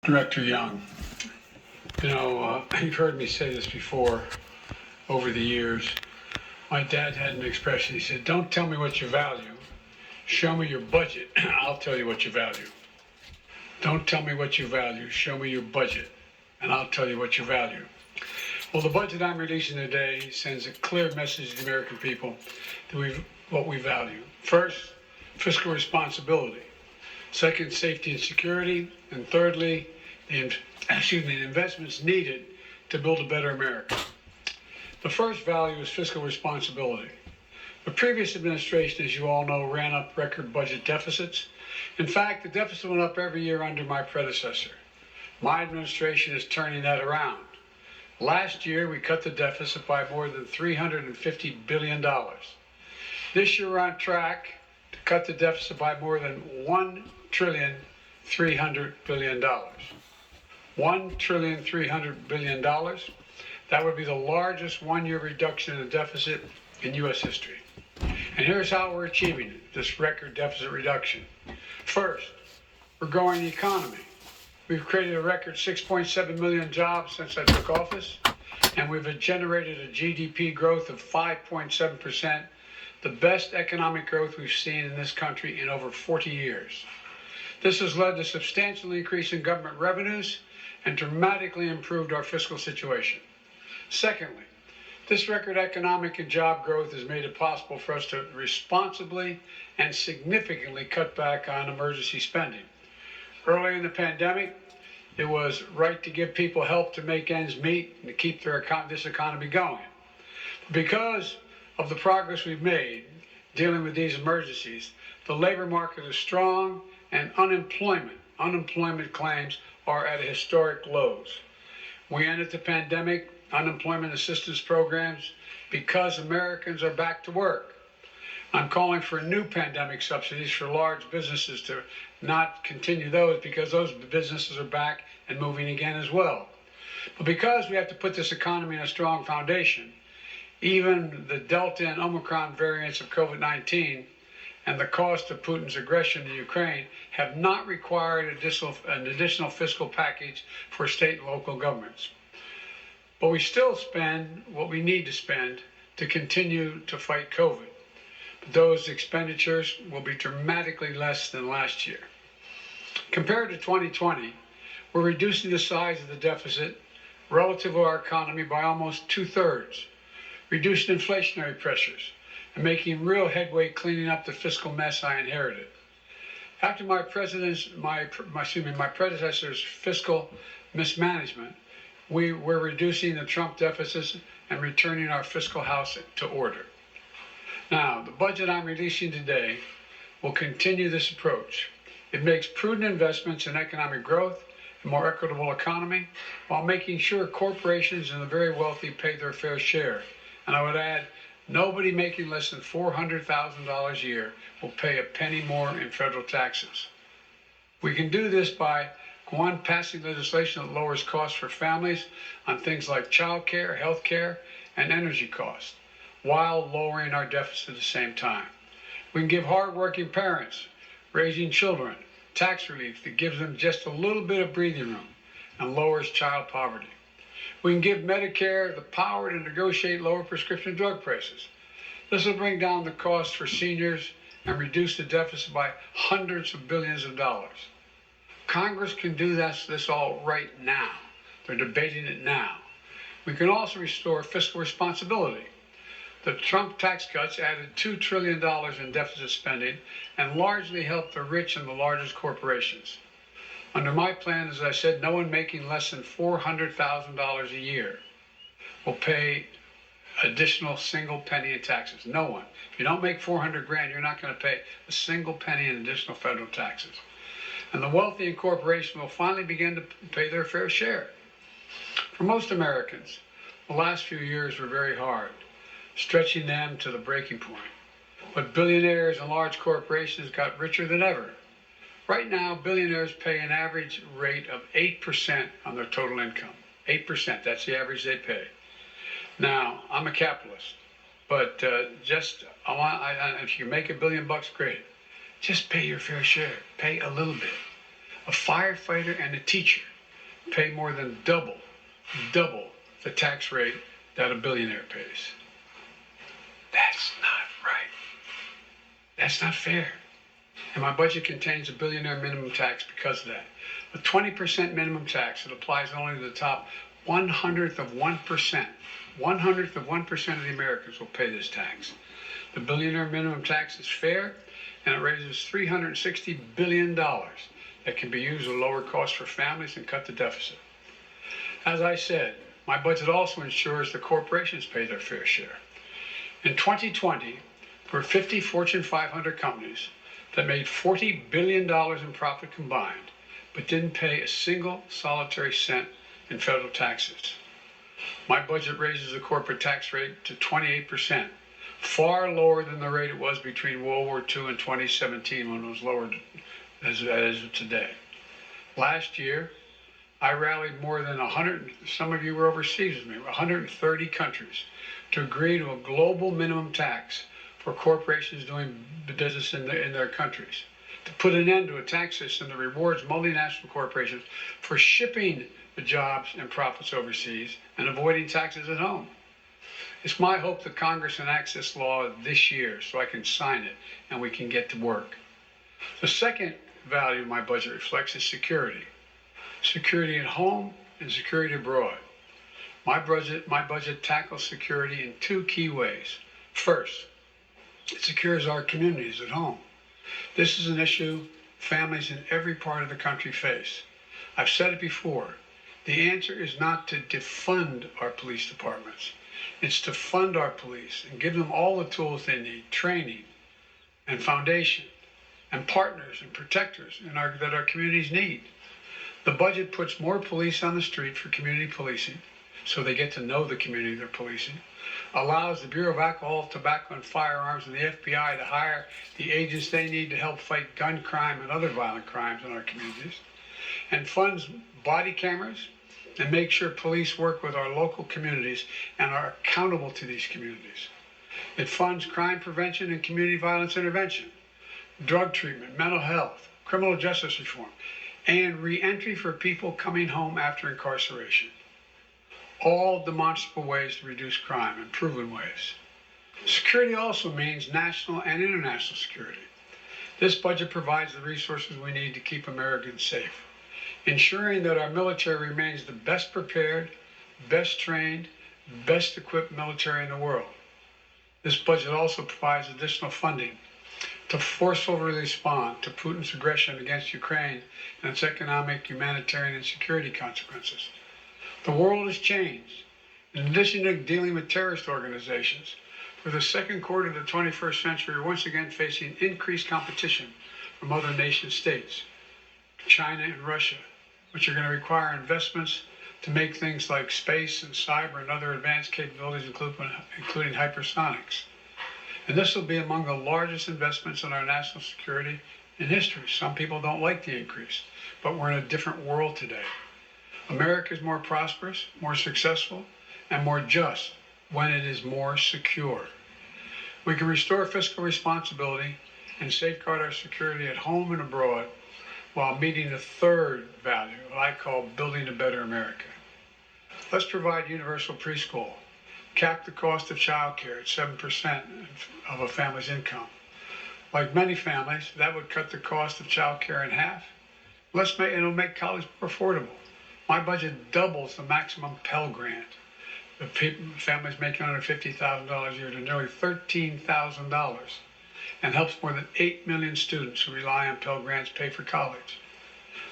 Director Young, you've heard me say this before over the years. My dad had an expression. He said, "Don't tell me what you value. Show me your budget. I'll tell you what you value. Don't tell me what you value. Show me your budget, and I'll tell you what you value." Well, the budget I'm releasing today sends a clear message to the American people that what we value. First, fiscal responsibility. Second, safety and security. And thirdly, the investments needed to build a better America. The first value is fiscal responsibility. The previous administration, as you all know, ran up record budget deficits. In fact, the deficit went up every year under my predecessor. My administration is turning that around. Last year, we cut the deficit by more than $350 billion. This year, we're on track to cut the deficit by more than $1,300 billion. $1,300 billion. That would be the largest one-year reduction in the deficit in U.S. history. And here's how we're achieving it, this record deficit reduction. First, we're growing the economy. We've created a record 6.7 million jobs since I took office, and we've generated a GDP growth of 5.7%, the best economic growth we've seen in this country in over 40 years. This has led to substantial increase in government revenues and dramatically improved our fiscal situation. Secondly, this record economic and job growth has made it possible for us to responsibly and significantly cut back on emergency spending. Early in the pandemic, it was right to give people help to make ends meet and to keep this economy going. Because of the progress we've made dealing with these emergencies, the labor market is strong and unemployment claims are at historic lows. We ended the pandemic unemployment assistance programs because Americans are back to work. I'm calling for new pandemic subsidies for large businesses to not continue those because those businesses are back and moving again as well. But because we have to put this economy in a strong foundation, even the Delta and Omicron variants of COVID-19 and the cost of Putin's aggression in Ukraine have not required an additional fiscal package for state and local governments. But we still spend what we need to spend to continue to fight COVID. But those expenditures will be dramatically less than last year. Compared to 2020, we're reducing the size of the deficit relative to our economy by almost 2/3, reducing inflationary pressures, and making real headway cleaning up the fiscal mess I inherited. After my predecessor's fiscal mismanagement, we're reducing the Trump deficits and returning our fiscal house to order. Now, the budget I'm releasing today will continue this approach. It makes prudent investments in economic growth, a more equitable economy, while making sure corporations and the very wealthy pay their fair share. And I would add, nobody making less than $400,000 a year will pay a penny more in federal taxes. We can do this by, one, passing legislation that lowers costs for families on things like child care, health care, and energy costs, while lowering our deficit at the same time. We can give hardworking parents raising children tax relief that gives them just a little bit of breathing room and lowers child poverty. We can give Medicare the power to negotiate lower prescription drug prices. This will bring down the cost for seniors and reduce the deficit by hundreds of billions of dollars. Congress can do this all right now. They're debating it now. We can also restore fiscal responsibility. The Trump tax cuts added $2 trillion in deficit spending and largely helped the rich and the largest corporations. Under my plan, as I said, no one making less than $400,000 a year will pay additional single penny in taxes. No one. If you don't make 400 grand, you're not going to pay a single penny in additional federal taxes. And the wealthy and corporations will finally begin to pay their fair share. For most Americans, the last few years were very hard, stretching them to the breaking point. But billionaires and large corporations got richer than ever. Right now, billionaires pay an average rate of 8% on their total income. 8%, that's the average they pay. Now, I'm a capitalist, but if you make $1 billion, great. Just pay your fair share. Pay a little bit. A firefighter and a teacher pay more than double the tax rate that a billionaire pays. That's not right. That's not fair. And my budget contains a billionaire minimum tax because of that. A 20% minimum tax that applies only to the top 1/100th of 1%. 1/100th of 1% of the Americans will pay this tax. The billionaire minimum tax is fair, and it raises $360 billion that can be used to lower costs for families and cut the deficit. As I said, my budget also ensures the corporations pay their fair share. In 2020, there were 50 Fortune 500 companies that made $40 billion in profit combined, but didn't pay a single solitary cent in federal taxes. My budget raises the corporate tax rate to 28%, far lower than the rate it was between World War II and 2017 when it was lowered as it is today. Last year, I rallied more than 100, some of you were overseas with me, 130 countries to agree to a global minimum tax for corporations doing business in their countries, to put an end to a tax system that rewards multinational corporations for shipping the jobs and profits overseas and avoiding taxes at home. It's my hope that Congress enacts this law this year so I can sign it and we can get to work. The second value my budget reflects is security. Security at home and security abroad. My budget tackles security in two key ways. First, it secures our communities at home. This is an issue families in every part of the country face. I've said it before. The answer is not to defund our police departments. It's to fund our police and give them all the tools they need, training and foundation and partners and protectors that our communities need. The budget puts more police on the street for community policing, so they get to know the community they're policing, allows the Bureau of Alcohol, Tobacco, and Firearms and the FBI to hire the agents they need to help fight gun crime and other violent crimes in our communities, and funds body cameras and make sure police work with our local communities and are accountable to these communities. It funds crime prevention and community violence intervention, drug treatment, mental health, criminal justice reform, and re-entry for people coming home after incarceration. All demonstrable ways to reduce crime and proven ways. Security also means national and international security. This budget provides the resources we need to keep Americans safe, ensuring that our military remains the best prepared, best trained, best equipped military in the world. This budget also provides additional funding to forcefully respond to Putin's aggression against Ukraine and its economic, humanitarian, and security consequences. The world has changed. In addition to dealing with terrorist organizations, for the second quarter of the 21st century, we're once again facing increased competition from other nation states, China and Russia, which are going to require investments to make things like space and cyber and other advanced capabilities, including hypersonics. And this will be among the largest investments in our national security in history. Some people don't like the increase, but we're in a different world today. America is more prosperous, more successful, and more just when it is more secure. We can restore fiscal responsibility and safeguard our security at home and abroad while meeting the third value, what I call building a better America. Let's provide universal preschool, cap the cost of child care at 7% of a family's income. Like many families, that would cut the cost of child care in half. It'll make college more affordable. My budget doubles the maximum Pell Grant. The families making under $50,000 a year to nearly $13,000 and helps more than 8 million students who rely on Pell Grants pay for college.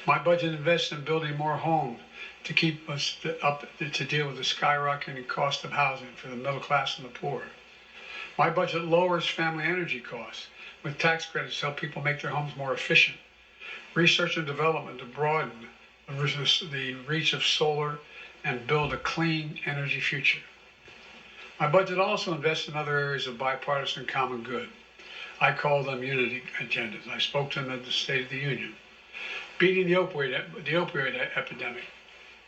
My budget invests in building more homes to keep us up to deal with the skyrocketing cost of housing for the middle class and the poor. My budget lowers family energy costs with tax credits to help people make their homes more efficient. Research and development to broaden the reach of solar and build a clean energy future. My budget also invests in other areas of bipartisan common good. I call them unity agendas. I spoke to them at the State of the Union. Beating the opioid epidemic,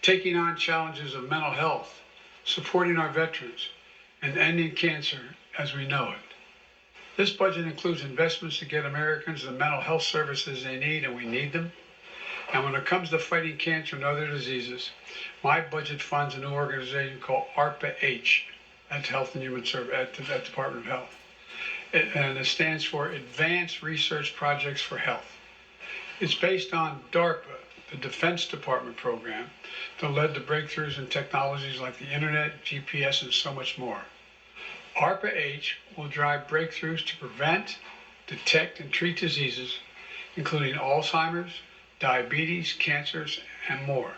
taking on challenges of mental health, supporting our veterans, and ending cancer as we know it. This budget includes investments to get Americans the mental health services they need, and we need them, And when it comes to fighting cancer and other diseases, my budget funds a new organization called ARPA-H, that's Health and Human Service, at the Department of Health. And it stands for Advanced Research Projects for Health. It's based on DARPA, the Defense Department program, that led to breakthroughs in technologies like the internet, GPS, and so much more. ARPA-H will drive breakthroughs to prevent, detect, and treat diseases, including Alzheimer's, diabetes, cancers, and more.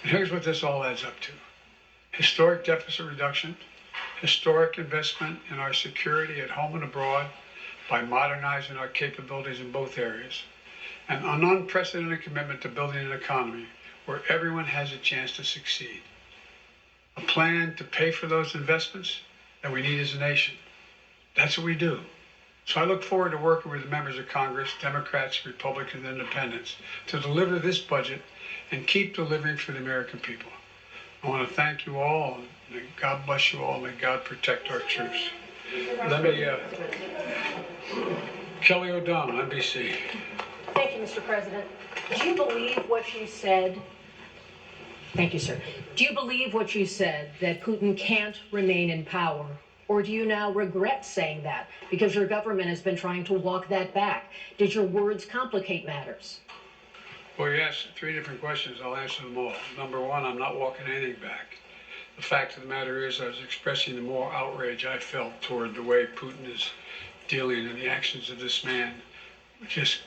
And here's what this all adds up to. Historic deficit reduction, historic investment in our security at home and abroad by modernizing our capabilities in both areas, and an unprecedented commitment to building an economy where everyone has a chance to succeed. A plan to pay for those investments that we need as a nation. That's what we do. So I look forward to working with the members of Congress, Democrats, Republicans, and Independents, to deliver this budget and keep delivering for the American people. I want to thank you all. May God bless you all. May God protect our troops. Let me, Kelly O'Donnell, NBC. Thank you, Mr. President. Do you believe what you said? Thank you, sir. Do you believe what you said, that Putin can't remain in power? Or do you now regret saying that because your government has been trying to walk that back? Did your words complicate matters? Well, you asked 3 different questions. I'll answer them all. Number 1, I'm not walking anything back. The fact of the matter is I was expressing the moral outrage I felt toward the way Putin is dealing and the actions of this man. Just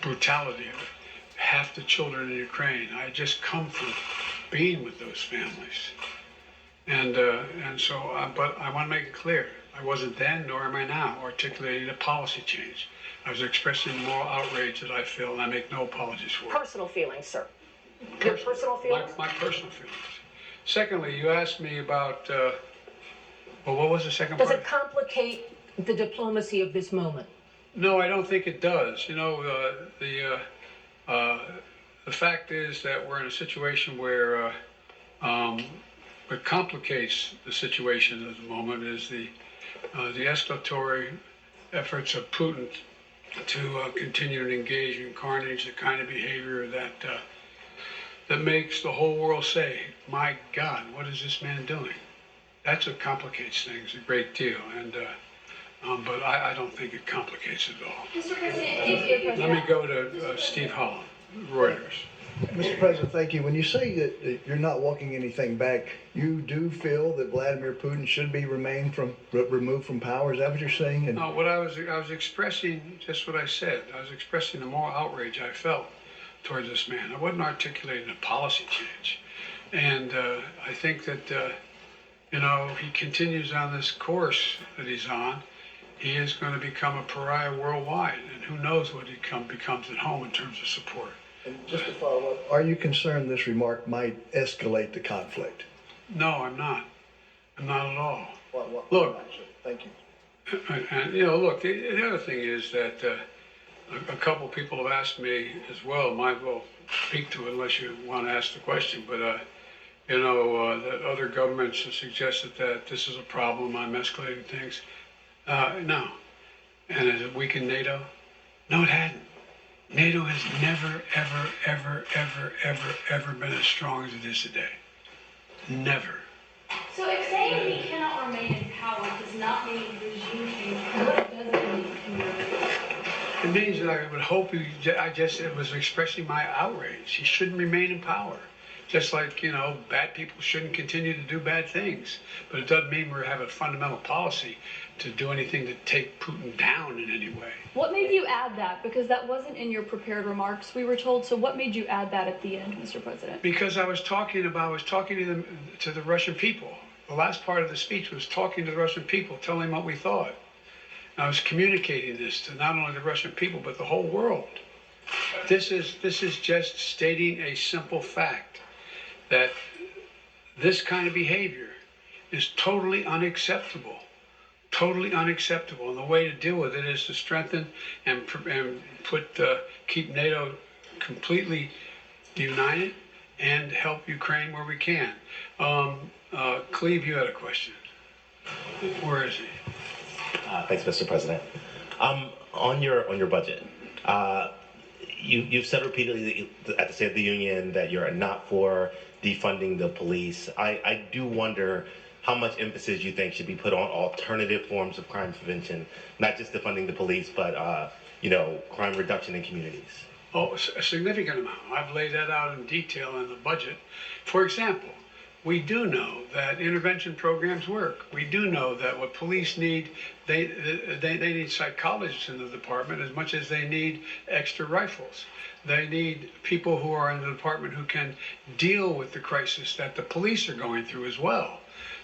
brutality of it. Half the children in Ukraine. I just come from being with those families. But I want to make it clear, I wasn't then, nor am I now, articulating a policy change. I was expressing the moral outrage that I feel, and I make no apologies for it. Personal feelings, sir. Your personal feelings? My personal feelings. Secondly, you asked me about, what was the second part? Does it complicate the diplomacy of this moment? No, I don't think it does. You know, the fact is that we're in a situation where what complicates the situation at the moment is the escalatory efforts of Putin to continue to engage in carnage, the kind of behavior that makes the whole world say, "My God, what is this man doing?" That's what complicates things a great deal, but I don't think it complicates it at all. Mr. President, Let me go to Steve Holland, Reuters. Mr. President, thank you. When you say that you're not walking anything back, you do feel that Vladimir Putin should be removed from power? Is that what you're saying? No, what I was expressing, just what I said. I was expressing the moral outrage I felt towards this man. I wasn't articulating a policy change. And I think that, he continues on this course that he's on. He is going to become a pariah worldwide. And who knows what he becomes at home in terms of support. And just to follow up, are you concerned this remark might escalate the conflict? No, I'm not. I'm not at all. Look. Thank you. And, look, the other thing is that a couple people have asked me as well, might as well speak to it unless you want to ask the question, but, that other governments have suggested that this is a problem, I'm escalating things. No. And has it weakened NATO? No, it hadn't. NATO has never, ever been as strong as it is today. Never. so if saying he cannot remain in power does not mean regime change, what does it mean in your opinion? It means that I would hope it was expressing my outrage. He shouldn't remain in power. Just like, bad people shouldn't continue to do bad things. But it doesn't mean we have a fundamental policy to do anything to take Putin down in any way. What made you add that? Because that wasn't in your prepared remarks, we were told. So what made you add that at the end, Mr. President? Because I was talking to the Russian people. The last part of the speech was talking to the Russian people, telling them what we thought. And I was communicating this to not only the Russian people, but the whole world. This is just stating a simple fact that this kind of behavior is totally unacceptable. Totally unacceptable. And the way to deal with it is to strengthen and keep NATO completely united and help Ukraine where we can. Cleve, you had a question. Where is he? Thanks, Mr. President. On your budget, you've said repeatedly at the State of the Union that you're not for defunding the police. I do wonder how much emphasis you think should be put on alternative forms of crime prevention, not just defunding the police, but crime reduction in communities. Oh, a significant amount. I've laid that out in detail in the budget. For example, we do know that intervention programs work. We do know that what police need, they need psychologists in the department as much as they need extra rifles. They need people who are in the department who can deal with the crisis that the police are going through as well.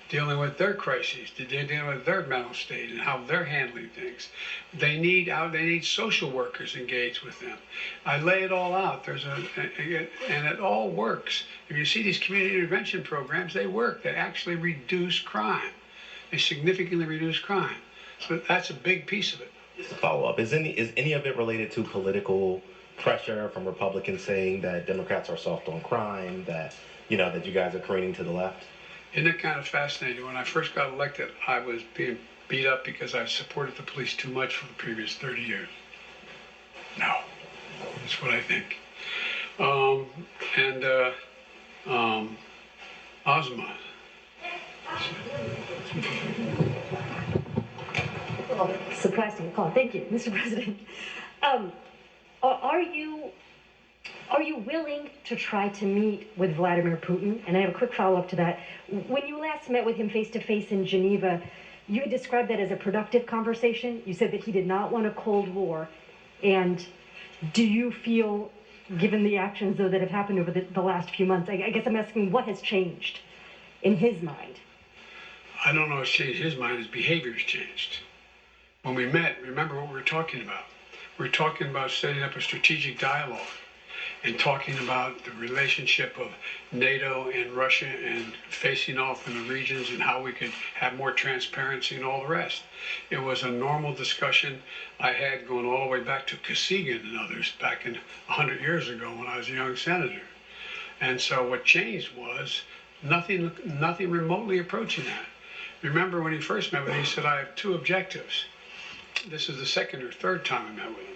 Dealing with their crises, dealing with their mental state and how they're handling things. They need social workers engaged with them. I lay it all out. And it all works. If you see these community intervention programs, they work. They actually reduce crime. They significantly reduce crime. So that's a big piece of it. Just a follow-up. Is any of it related to political pressure from Republicans saying that Democrats are soft on crime, that you guys are careening to the left? Isn't it kind of fascinating? When I first got elected, I was being beat up because I supported the police too much for the previous 30 years. No, that's what I think. Ozma. Oh, surprising call. Thank you, Mr. President. Are you willing to try to meet with Vladimir Putin? And I have a quick follow-up to that. When you last met with him face-to-face in Geneva, you had described that as a productive conversation. You said that he did not want a Cold War. And do you feel, given the actions, though, that have happened over the last few months, I guess I'm asking what has changed in his mind? I don't know what's changed his mind. His behavior's changed. When we met, remember what we were talking about. We were talking about setting up a strategic dialogue and talking about the relationship of NATO and Russia and facing off in the regions and how we could have more transparency and all the rest. It was a normal discussion I had going all the way back to Kosygin and others back in 100 years ago when I was a young senator. And so what changed was nothing remotely approaching that. Remember when he first met with me, he said, I have two objectives. This is the second or third time I met with him.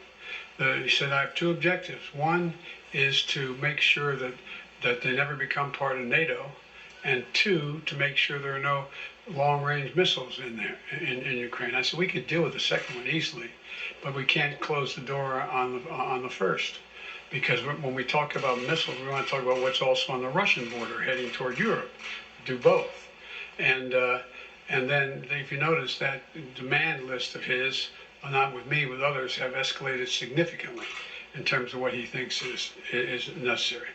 He said, I have two objectives. One is to make sure that they never become part of NATO, and two, to make sure there are no long-range missiles in there in Ukraine. I said we could deal with the second one easily, but we can't close the door on the first, because when we talk about missiles, we want to talk about what's also on the Russian border heading toward Europe. Do both, and then if you notice that demand list of his, not with me, with others, have escalated significantly in terms of what he thinks is necessary.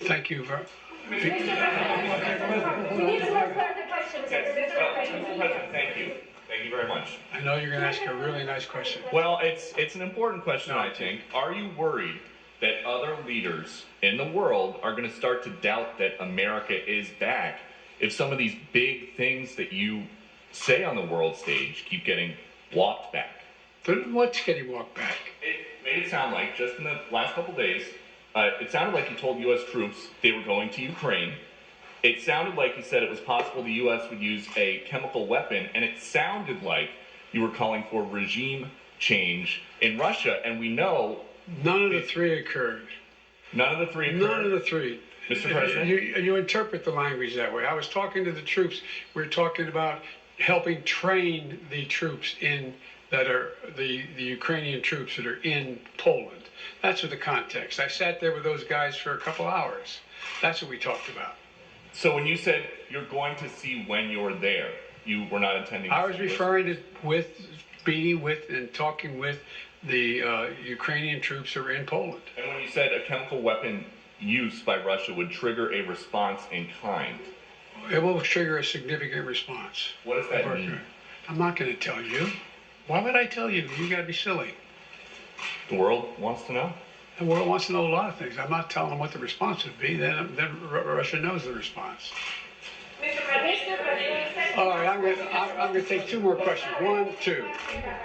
Thank you very much. We need some more clarification. Mr. President, thank you. Thank you very much. I know you're going to ask a really nice question. Well, it's an important question, I think. Are you worried that other leaders in the world are going to start to doubt that America is back if some of these big things that you say on the world stage keep getting walked back? What's getting walked back? It made it sound like, just in the last couple days, it sounded like you told U.S. troops they were going to Ukraine. It sounded like you said it was possible the U.S. would use a chemical weapon, and it sounded like you were calling for regime change in Russia, and we know... None of the three occurred. None of the three occurred? None of the three. Mr. President? You interpret the language that way. I was talking to the troops. We were talking about helping train the troops that are the Ukrainian troops that are in Poland. That's the context. I sat there with those guys for a couple hours. That's what we talked about. So when you said you're going to see when you're there, you were not intending to... I was referring to meeting with and talking with the Ukrainian troops that are in Poland. And when you said a chemical weapon use by Russia would trigger a response in kind... It will trigger a significant response. What does that mean? I'm not going to tell you. Why would I tell you? You got to be silly. The world wants to know? The world wants to know a lot of things. I'm not telling them what the response would be. Then Russia knows the response. All right, I'm going to take two more questions. 1, 2.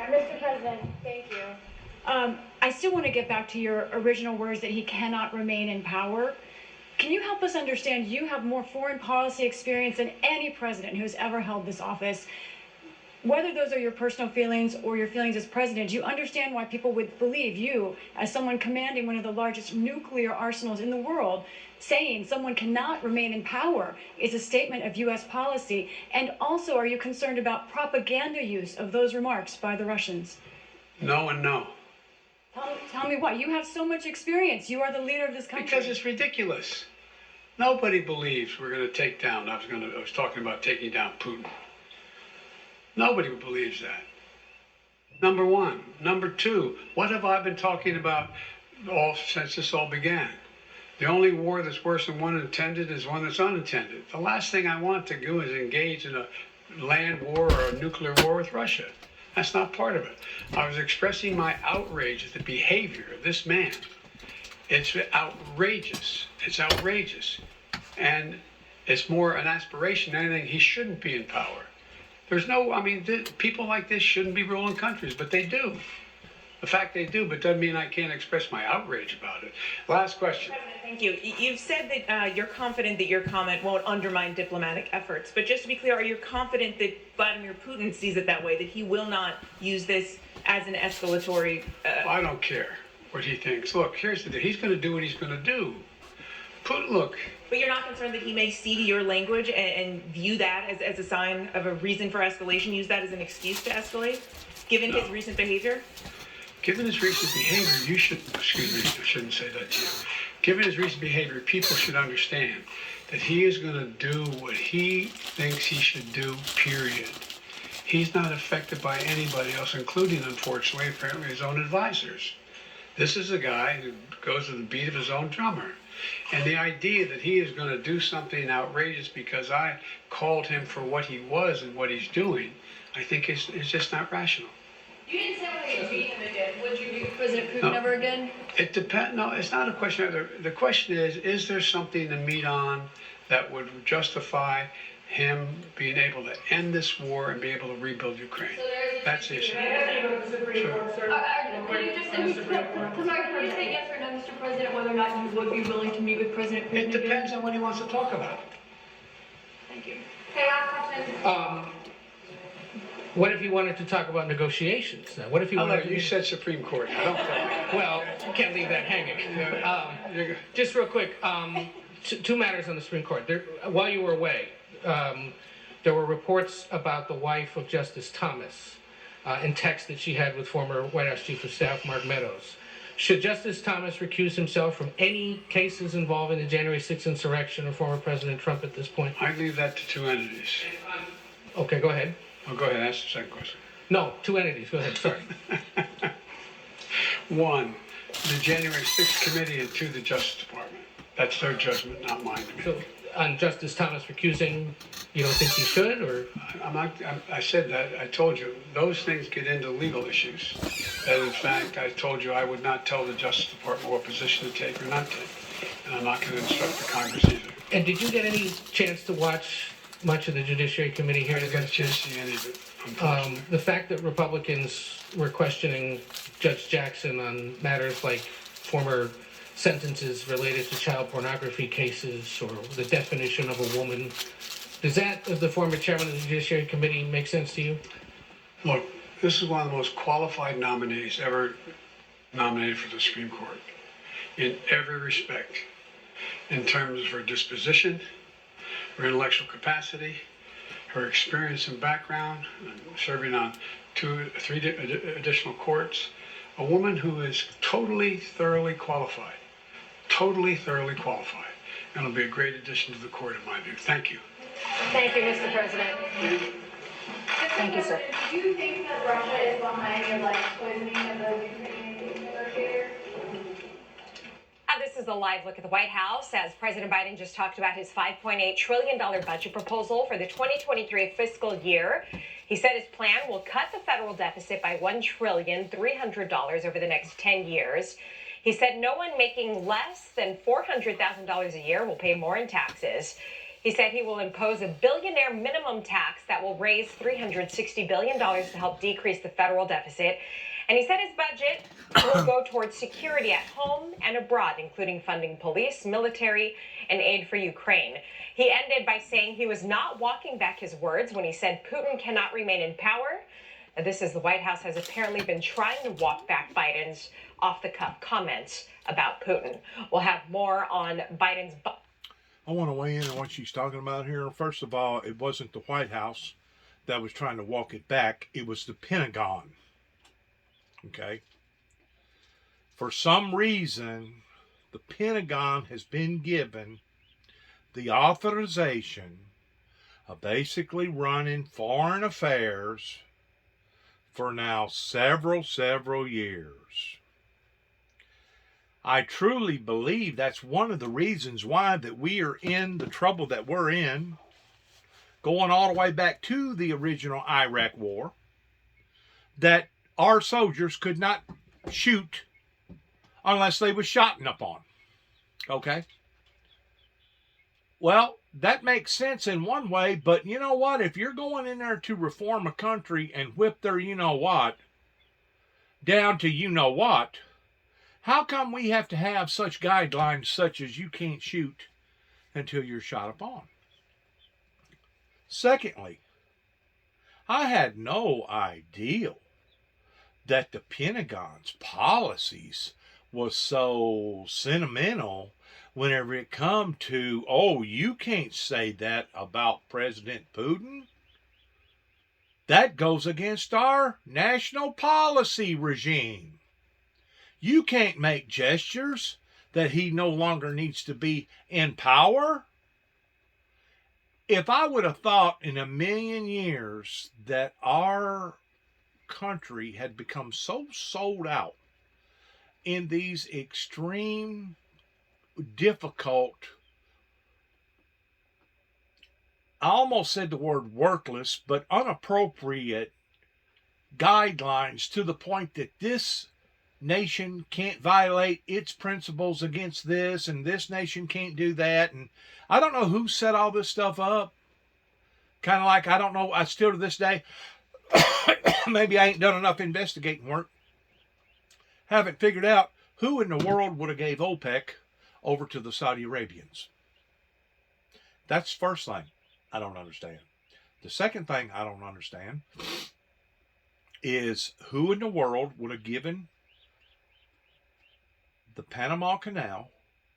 Mr. President, thank you. I still want to get back to your original words that he cannot remain in power. Can you help us understand, you have more foreign policy experience than any president who has ever held this office. whether those are your personal feelings or your feelings as president, do you understand why people would believe you, as someone commanding one of the largest nuclear arsenals in the world, saying someone cannot remain in power is a statement of U.S. policy? And also, are you concerned about propaganda use of those remarks by the Russians? No and no. Tell me why. You have so much experience. You are the leader of this country. Because it's ridiculous. Nobody believes we're going to take down. I was talking about taking down Putin. Nobody believes that. Number one. Number two, what have I been talking about since this all began? The only war that's worse than one intended is one that's unintended. The last thing I want to do is engage in a land war or a nuclear war with Russia. That's not part of it. I was expressing my outrage at the behavior of this man. It's outrageous. It's outrageous. And it's more an aspiration than anything. He shouldn't be in power. People like this shouldn't be ruling countries, but they do. The fact they do, but doesn't mean I can't express my outrage about it. Last question. Thank you. You've said that you're confident that your comment won't undermine diplomatic efforts. But just to be clear, are you confident that Vladimir Putin sees it that way, that he will not use this as an escalatory? I don't care what he thinks. Look, here's the deal. He's going to do what he's going to do. Look. But you're not concerned that he may see to your language and view that as a sign of a reason for escalation, use that as an excuse to escalate, given his recent behavior? Given his recent behavior, I shouldn't say that to you. Given his recent behavior, people should understand that he is going to do what he thinks he should do, period. He's not affected by anybody else, including, unfortunately, apparently his own advisors. This is a guy who goes to the beat of his own drummer. And the idea that he is going to do something outrageous because I called him for what he was and what he's doing, I think is just not rational. You didn't say whether you'd meet him again. Would you meet with President Putin ever again? It depends. No, it's not a question. The question is there something to meet on that would justify him being able to end this war and be able to rebuild Ukraine? That's the issue. Can you just say yes or no, Mr. President, whether or not you would be willing to meet with President Putin? It depends on what he wants to talk about. Thank you. Okay, last question. What if he wanted to talk about negotiations? Now, what if he wanted to... You said Supreme Court. Don't tell me. Well, you can't leave that hanging. Just real quick, two matters on the Supreme Court. While you were away, there were reports about the wife of Justice Thomas in texts that she had with former White House Chief of Staff Mark Meadows. Should Justice Thomas recuse himself from any cases involving the January 6th insurrection or former President Trump at this point? I leave that to two entities. Okay, go ahead. Oh, go ahead. Ask the second question. No, two entities. Go ahead. Sorry. One, the January 6th committee, and two, the Justice Department. That's their judgment, not mine. So, on Justice Thomas recusing, you don't think he should, or? I said that. I told you those things get into legal issues. And in fact, I told you I would not tell the Justice Department what position to take or not take, and I'm not going to instruct the Congress either. And did you get any chance to watch much of the Judiciary Committee hearing? I didn't get a chance to see any of it, unfortunately. The fact that Republicans were questioning Judge Jackson on matters like former sentences related to child pornography cases or the definition of a woman, does that, as the former chairman of the Judiciary Committee, make sense to you? Look, this is one of the most qualified nominees ever nominated for the Supreme Court in every respect, in terms of her disposition, her intellectual capacity, her experience and background, serving on three additional courts. A woman who is totally, thoroughly qualified. Totally, thoroughly qualified. And will be a great addition to the court, in my view. Thank you. Thank you, Mr. President. Thank you, sir. Do you think that Russia is behind your poisoning of the Ukrainian negotiator? This is a live look at the White House as President Biden just talked about his $5.8 trillion budget proposal for the 2023 fiscal year. He said his plan will cut the federal deficit by $1,300,000,000 over the next 10 years. He said no one making less than $400,000 a year will pay more in taxes. He said he will impose a billionaire minimum tax that will raise $360 billion to help decrease the federal deficit. And he said his budget will go towards security at home and abroad, including funding police, military, and aid for Ukraine. He ended by saying he was not walking back his words when he said Putin cannot remain in power. And this is the White House has apparently been trying to walk back Biden's off-the-cuff comments about Putin. We'll have more on Biden's... I want to weigh in on what she's talking about here. First of all, it wasn't the White House that was trying to walk it back. It was the Pentagon. Okay? For some reason, the Pentagon has been given the authorization of basically running foreign affairs for now several years. I truly believe that's one of the reasons why that we are in the trouble that we're in, going all the way back to the original Iraq war, that our soldiers could not shoot unless they was shot upon. Okay? Well, that makes sense in one way, but you know what? If you're going in there to reform a country and whip their you-know-what down to you-know-what, how come we have to have such guidelines such as you can't shoot until you're shot upon? Secondly, I had no idea that the Pentagon's policies was so sentimental whenever it come to, oh, you can't say that about President Putin. That goes against our national policy regime. You can't make gestures that he no longer needs to be in power. If I would have thought in a million years that our country had become so sold out in these extreme, difficult, I almost said the word worthless, but inappropriate guidelines to the point that this nation can't violate its principles against this, and this nation can't do that. And I don't know who set all this stuff up. Kind of like, I don't know, I still to this day, maybe I ain't done enough investigating work. Haven't figured out who in the world would have gave OPEC over to the Saudi Arabians. That's the first thing I don't understand. The second thing I don't understand is who in the world would have given the Panama Canal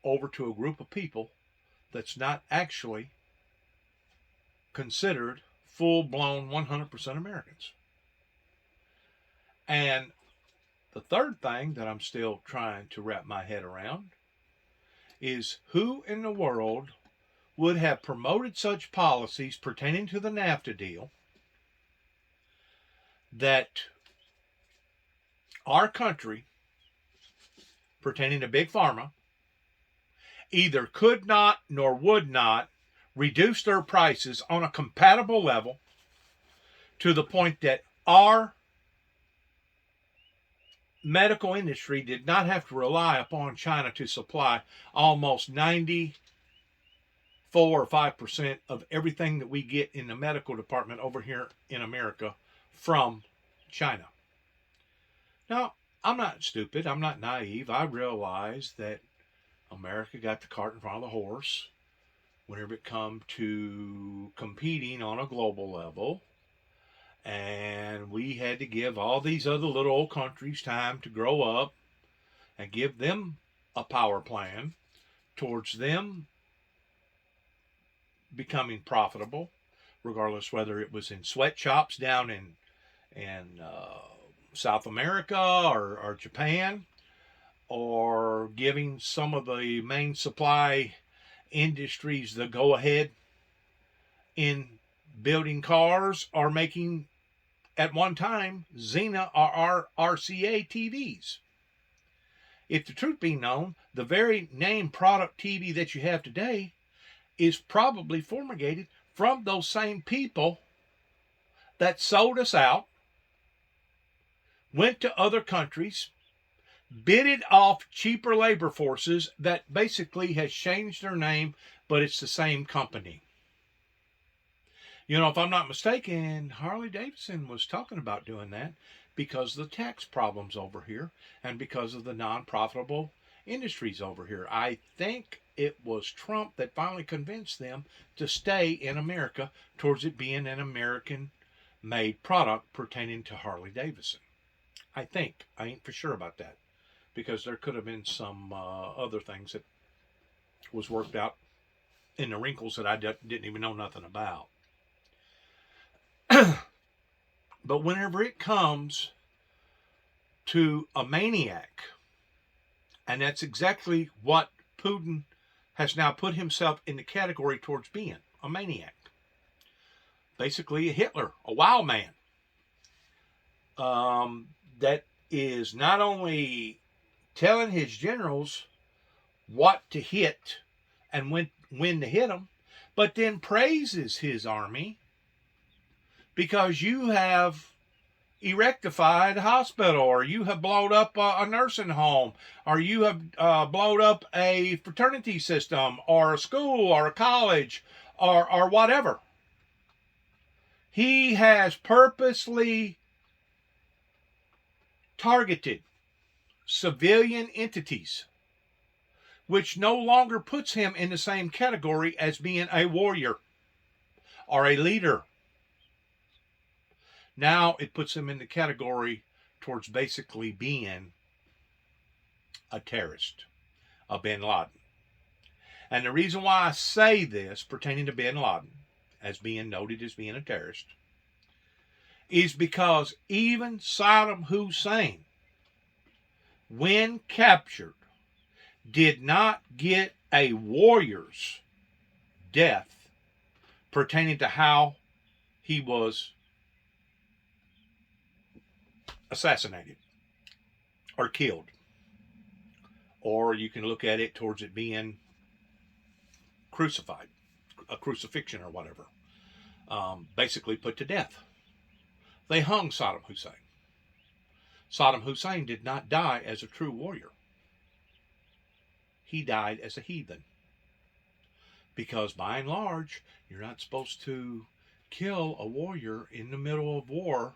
over to a group of people that's not actually considered full-blown 100% Americans. And the third thing that I'm still trying to wrap my head around is who in the world would have promoted such policies pertaining to the NAFTA deal that our country, pertaining to Big Pharma, either could not nor would not reduce their prices on a compatible level to the point that our medical industry did not have to rely upon China to supply almost 94 or 5% of everything that we get in the medical department over here in America from China. Now, I'm not stupid. I'm not naive. I realize that America got the cart in front of the horse whenever it come to competing on a global level. And we had to give all these other little old countries time to grow up and give them a power plan towards them becoming profitable, regardless whether it was in sweatshops down in South America or Japan, or giving some of the main supply industries the go-ahead in building cars or making, at one time, Xena or RCA TVs. If the truth be known, the very name product TV that you have today is probably fumigated from those same people that sold us out, went to other countries, bidded off cheaper labor forces that basically has changed their name, but it's the same company. You know, if I'm not mistaken, Harley Davidson was talking about doing that. because of the tax problems over here and because of the non-profitable industries over here. I think it was Trump that finally convinced them to stay in America towards it being an American-made product pertaining to Harley Davidson. I think. I ain't for sure about that, because there could have been some other things that was worked out in the wrinkles that I didn't even know nothing about. But whenever it comes to a maniac, and that's exactly what Putin has now put himself in the category towards being, a maniac. Basically a Hitler, a wild man. That is not only telling his generals what to hit and when to hit them, but then praises his army because you have erectified a hospital, or you have blown up a nursing home, or you have blown up a fraternity system, or a school, or a college, or whatever. He has purposely targeted civilian entities, which no longer puts him in the same category as being a warrior or a leader. Now it puts him in the category towards basically being a terrorist, a bin Laden. And the reason why I say this pertaining to bin Laden, as being noted as being a terrorist, is because even Saddam Hussein, when captured, did not get a warrior's death pertaining to how he was assassinated or killed. Or you can look at it towards it being crucified, a crucifixion or whatever. Basically put to death. They hung Saddam Hussein. Saddam Hussein did not die as a true warrior. He died as a heathen. Because by and large, you're not supposed to kill a warrior in the middle of war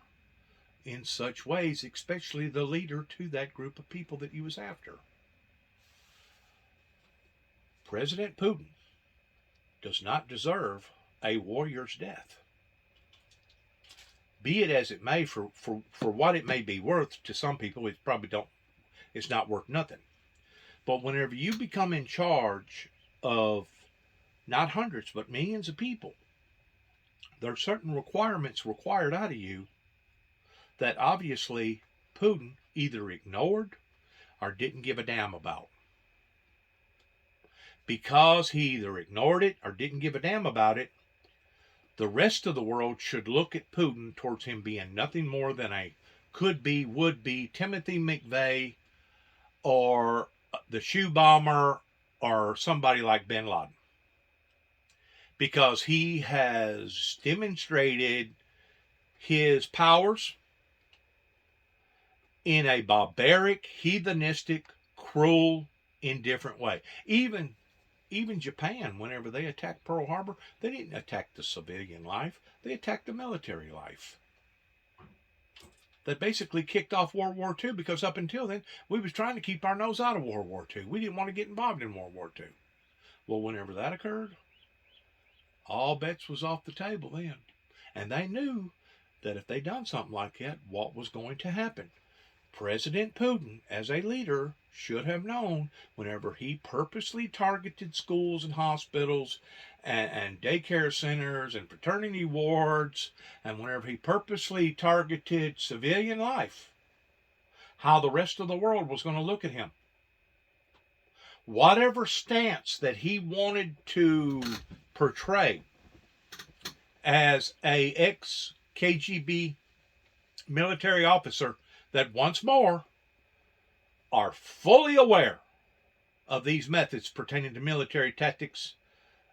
in such ways, especially the leader to that group of people that he was after. President Putin does not deserve a warrior's death. Be it as it may, for what it may be worth to some people, it's not worth nothing. But whenever you become in charge of not hundreds, but millions of people, there are certain requirements required out of you that obviously Putin either ignored or didn't give a damn about. Because he either ignored it or didn't give a damn about it, the rest of the world should look at Putin towards him being nothing more than a could-be, would-be Timothy McVeigh or the shoe bomber or somebody like bin Laden. Because he has demonstrated his powers in a barbaric, heathenistic, cruel, indifferent way. Even Japan, whenever they attacked Pearl Harbor, they didn't attack the civilian life. They attacked the military life. That basically kicked off World War II, because up until then, we was trying to keep our nose out of World War II. We didn't want to get involved in World War II. Well, whenever that occurred, all bets was off the table then. And they knew that if they done something like that, what was going to happen. President Putin, as a leader, should have known whenever he purposely targeted schools and hospitals and daycare centers and fraternity wards, and whenever he purposely targeted civilian life, how the rest of the world was going to look at him. Whatever stance that he wanted to portray as a ex-KGB military officer that once more are fully aware of these methods pertaining to military tactics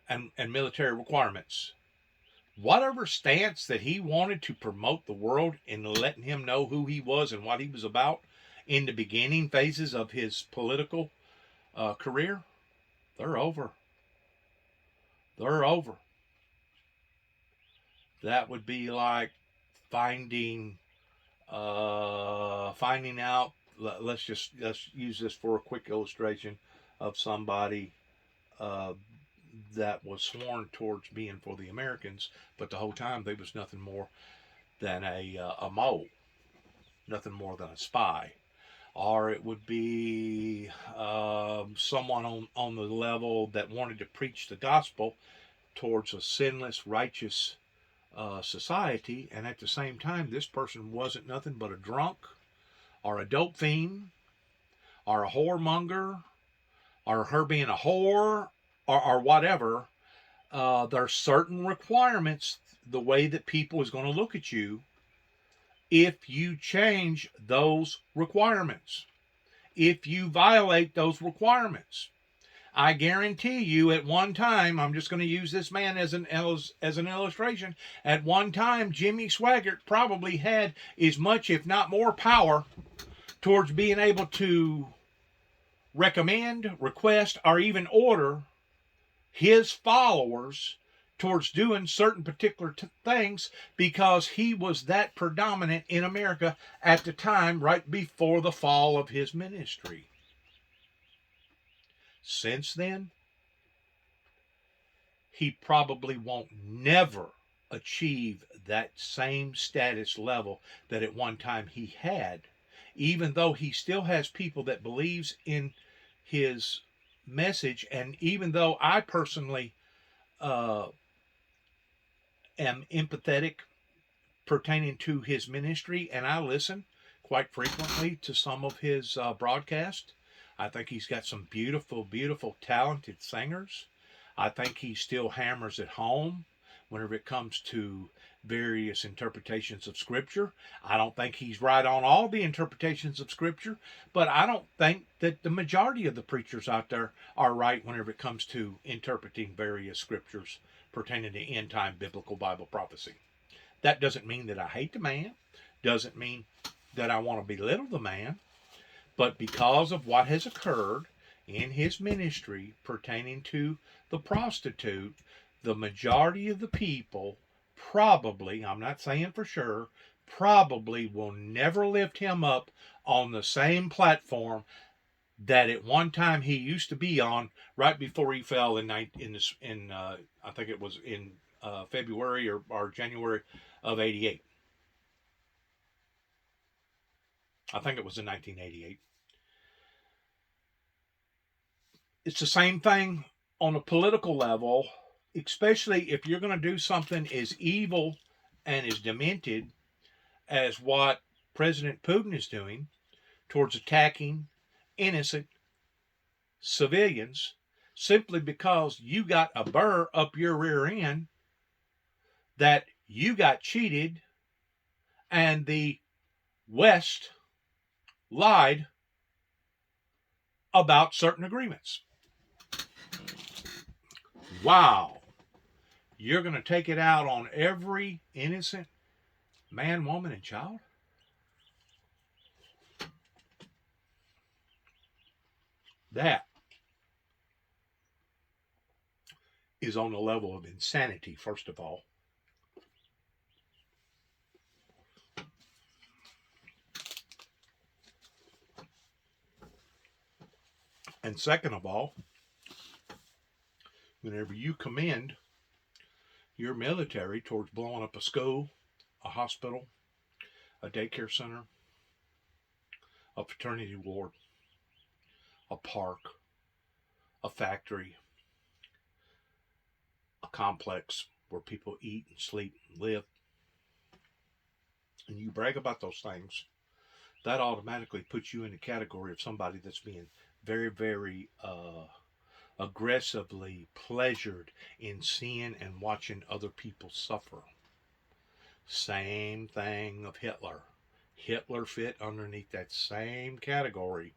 and military requirements. Whatever stance that he wanted to promote the world in letting him know who he was and what he was about in the beginning phases of his political career, they're over. They're over. That would be like finding finding out, let's use this for a quick illustration of somebody that was sworn towards being for the Americans, but the whole time they was nothing more than a mole, nothing more than a spy. Or it would be someone on the level that wanted to preach the gospel towards a sinless, righteous society, and at the same time, this person wasn't nothing but a drunk, or a dope fiend, or a whoremonger, or her being a whore, or whatever. There's certain requirements, the way that people is going to look at you if you change those requirements, if you violate those requirements. I guarantee you at one time, I'm just going to use this man as an illustration, at one time Jimmy Swaggart probably had as much, if not more, power towards being able to recommend, request, or even order his followers towards doing certain particular things, because he was that predominant in America at the time, right before the fall of his ministry. Since then, he probably won't never achieve that same status level that at one time he had, even though he still has people that believes in his message, and even though I personally am empathetic pertaining to his ministry, and I listen quite frequently to some of his broadcasts. I think he's got some beautiful, beautiful, talented singers. I think he still hammers it home whenever it comes to various interpretations of Scripture. I don't think he's right on all the interpretations of Scripture, but I don't think that the majority of the preachers out there are right whenever it comes to interpreting various Scriptures pertaining to end-time biblical Bible prophecy. That doesn't mean that I hate the man, doesn't mean that I want to belittle the man, but because of what has occurred in his ministry pertaining to the prostitute, the majority of the people probably, I'm not saying for sure, probably will never lift him up on the same platform that at one time he used to be on, right before he fell I think it was in February or January of '88. I think it was in 1988. It's the same thing on a political level, especially if you're going to do something as evil and as demented as what President Putin is doing towards attacking innocent civilians, simply because you got a burr up your rear end that you got cheated and the West lied about certain agreements. Wow. You're going to take it out on every innocent man, woman, and child? That is on the level of insanity, first of all. And second of all, whenever you commend your military towards blowing up a school, a hospital, a daycare center, a fraternity ward, a park, a factory, a complex where people eat and sleep and live, and you brag about those things, that automatically puts you in the category of somebody that's being very, very aggressively pleasured in seeing and watching other people suffer. Same thing of Hitler. Hitler fit underneath that same category,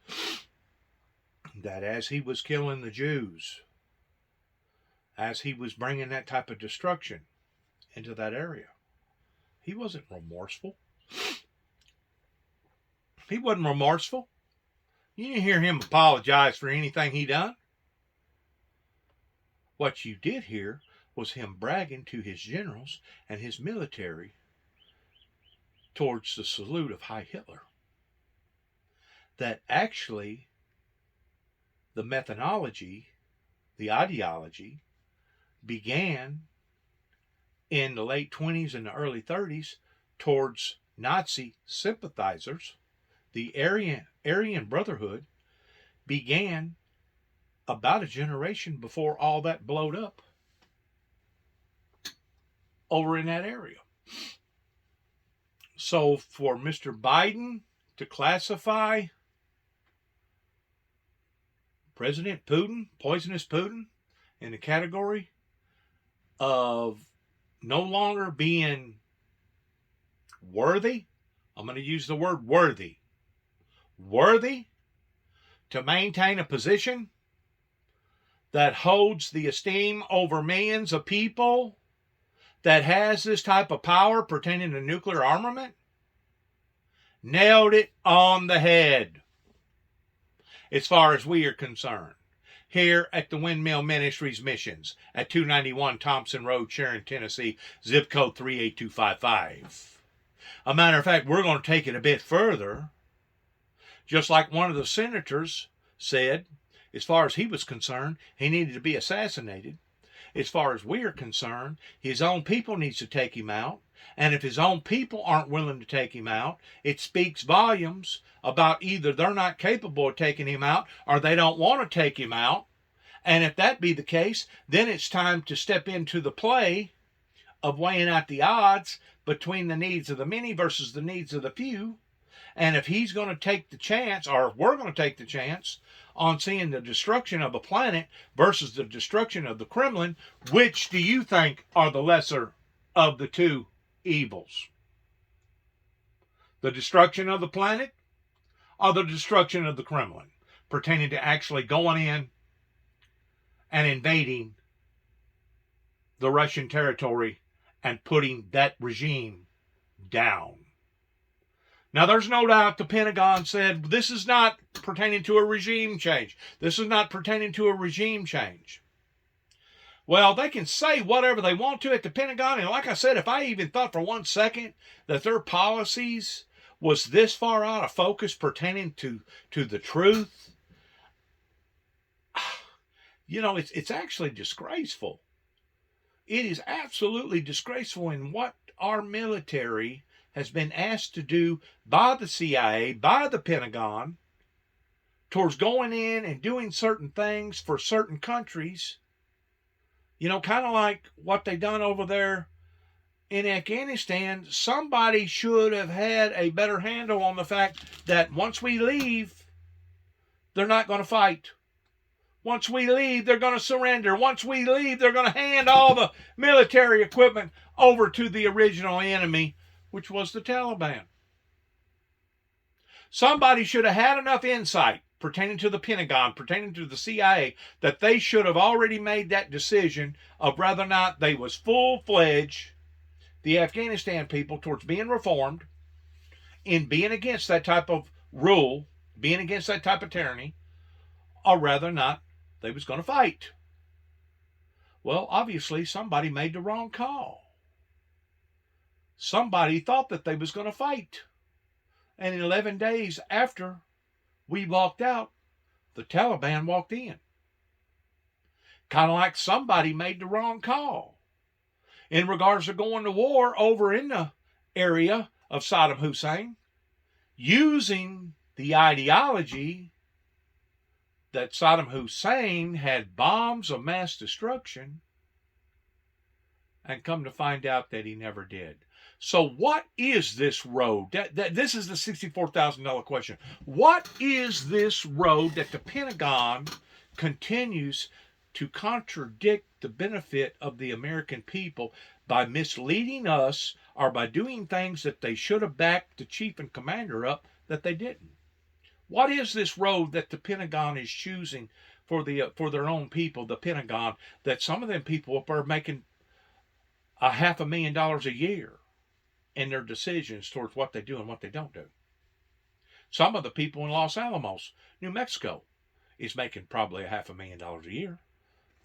that as he was killing the Jews, as he was bringing that type of destruction into that area, he wasn't remorseful. He wasn't remorseful. You didn't hear him apologize for anything he done. What you did hear was him bragging to his generals and his military towards the salute of Heil Hitler. That actually the methodology, the ideology, began in the late 20s and the early 30s towards Nazi sympathizers. The Aryan Brotherhood began about a generation before all that blowed up over in that area. So for Mr. Biden to classify President Putin, poisonous Putin, in the category of no longer being worthy, I'm going to use the word worthy to maintain a position that holds the esteem over millions of people, that has this type of power pertaining to nuclear armament, nailed it on the head as far as we are concerned. Here at the Windmill Ministries Missions at 291 Thompson Road, Sharon, Tennessee, zip code 38255. A matter of fact, we're going to take it a bit further. Just like one of the senators said, as far as he was concerned, he needed to be assassinated. As far as we are concerned, his own people needs to take him out. And if his own people aren't willing to take him out, it speaks volumes about either they're not capable of taking him out or they don't want to take him out. And if that be the case, then it's time to step into the play of weighing out the odds between the needs of the many versus the needs of the few. And if he's going to take the chance, or if we're going to take the chance on seeing the destruction of a planet versus the destruction of the Kremlin, which do you think are the lesser of the two evils? The destruction of the planet or the destruction of the Kremlin, pertaining to actually going in and invading the Russian territory and putting that regime down? Now, there's no doubt the Pentagon said this is not pertaining to a regime change. This is not pertaining to a regime change. Well, they can say whatever they want to at the Pentagon. And like I said, if I even thought for 1 second that their policies was this far out of focus pertaining to the truth, you know, it's actually disgraceful. It is absolutely disgraceful in what our military has been asked to do by the CIA, by the Pentagon, towards going in and doing certain things for certain countries. You know, kind of like what they done over there in Afghanistan. Somebody should have had a better handle on the fact that once we leave, they're not going to fight. Once we leave, they're going to surrender. Once we leave, they're going to hand all the military equipment over to the original enemy, which was the Taliban. Somebody should have had enough insight pertaining to the Pentagon, pertaining to the CIA, that they should have already made that decision of whether or not they was full-fledged, the Afghanistan people, towards being reformed, in being against that type of rule, being against that type of tyranny, or whether or not they was going to fight. Well, obviously, somebody made the wrong call. Somebody thought that they was going to fight. And in 11 days after we walked out, the Taliban walked in. Kind of like somebody made the wrong call in regards to going to war over in the area of Saddam Hussein, using the ideology that Saddam Hussein had bombs of mass destruction, and come to find out that he never did. So what is this road? This is the $64,000 question. What is this road that the Pentagon continues to contradict the benefit of the American people by misleading us, or by doing things that they should have backed the chief and commander up that they didn't? What is this road that the Pentagon is choosing for their own people, the Pentagon, that some of them people up are making $500,000 a year in their decisions towards what they do and what they don't do? Some of the people in Los Alamos, New Mexico, is making probably $500,000 a year.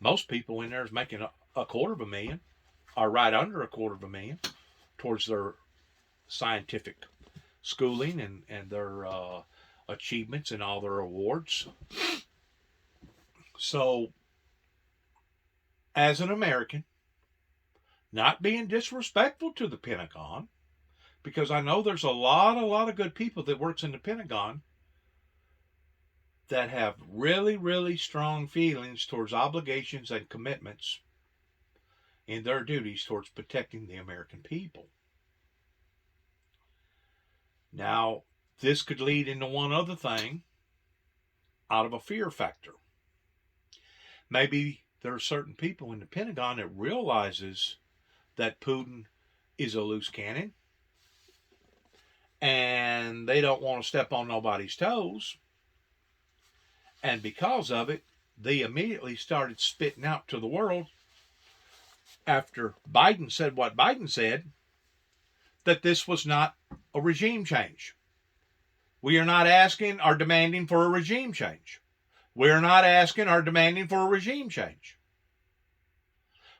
Most people in there is making $250,000, or right under $250,000, towards their scientific schooling and their achievements and all their awards. So, as an American, not being disrespectful to the Pentagon, because I know there's a lot of good people that works in the Pentagon that have really, really strong feelings towards obligations and commitments in their duties towards protecting the American people. Now, this could lead into one other thing out of a fear factor. Maybe there are certain people in the Pentagon that realizes that Putin is a loose cannon and they don't want to step on nobody's toes. And because of it, they immediately started spitting out to the world after Biden said what Biden said, that this was not a regime change. We are not asking or demanding for a regime change. We are not asking or demanding for a regime change.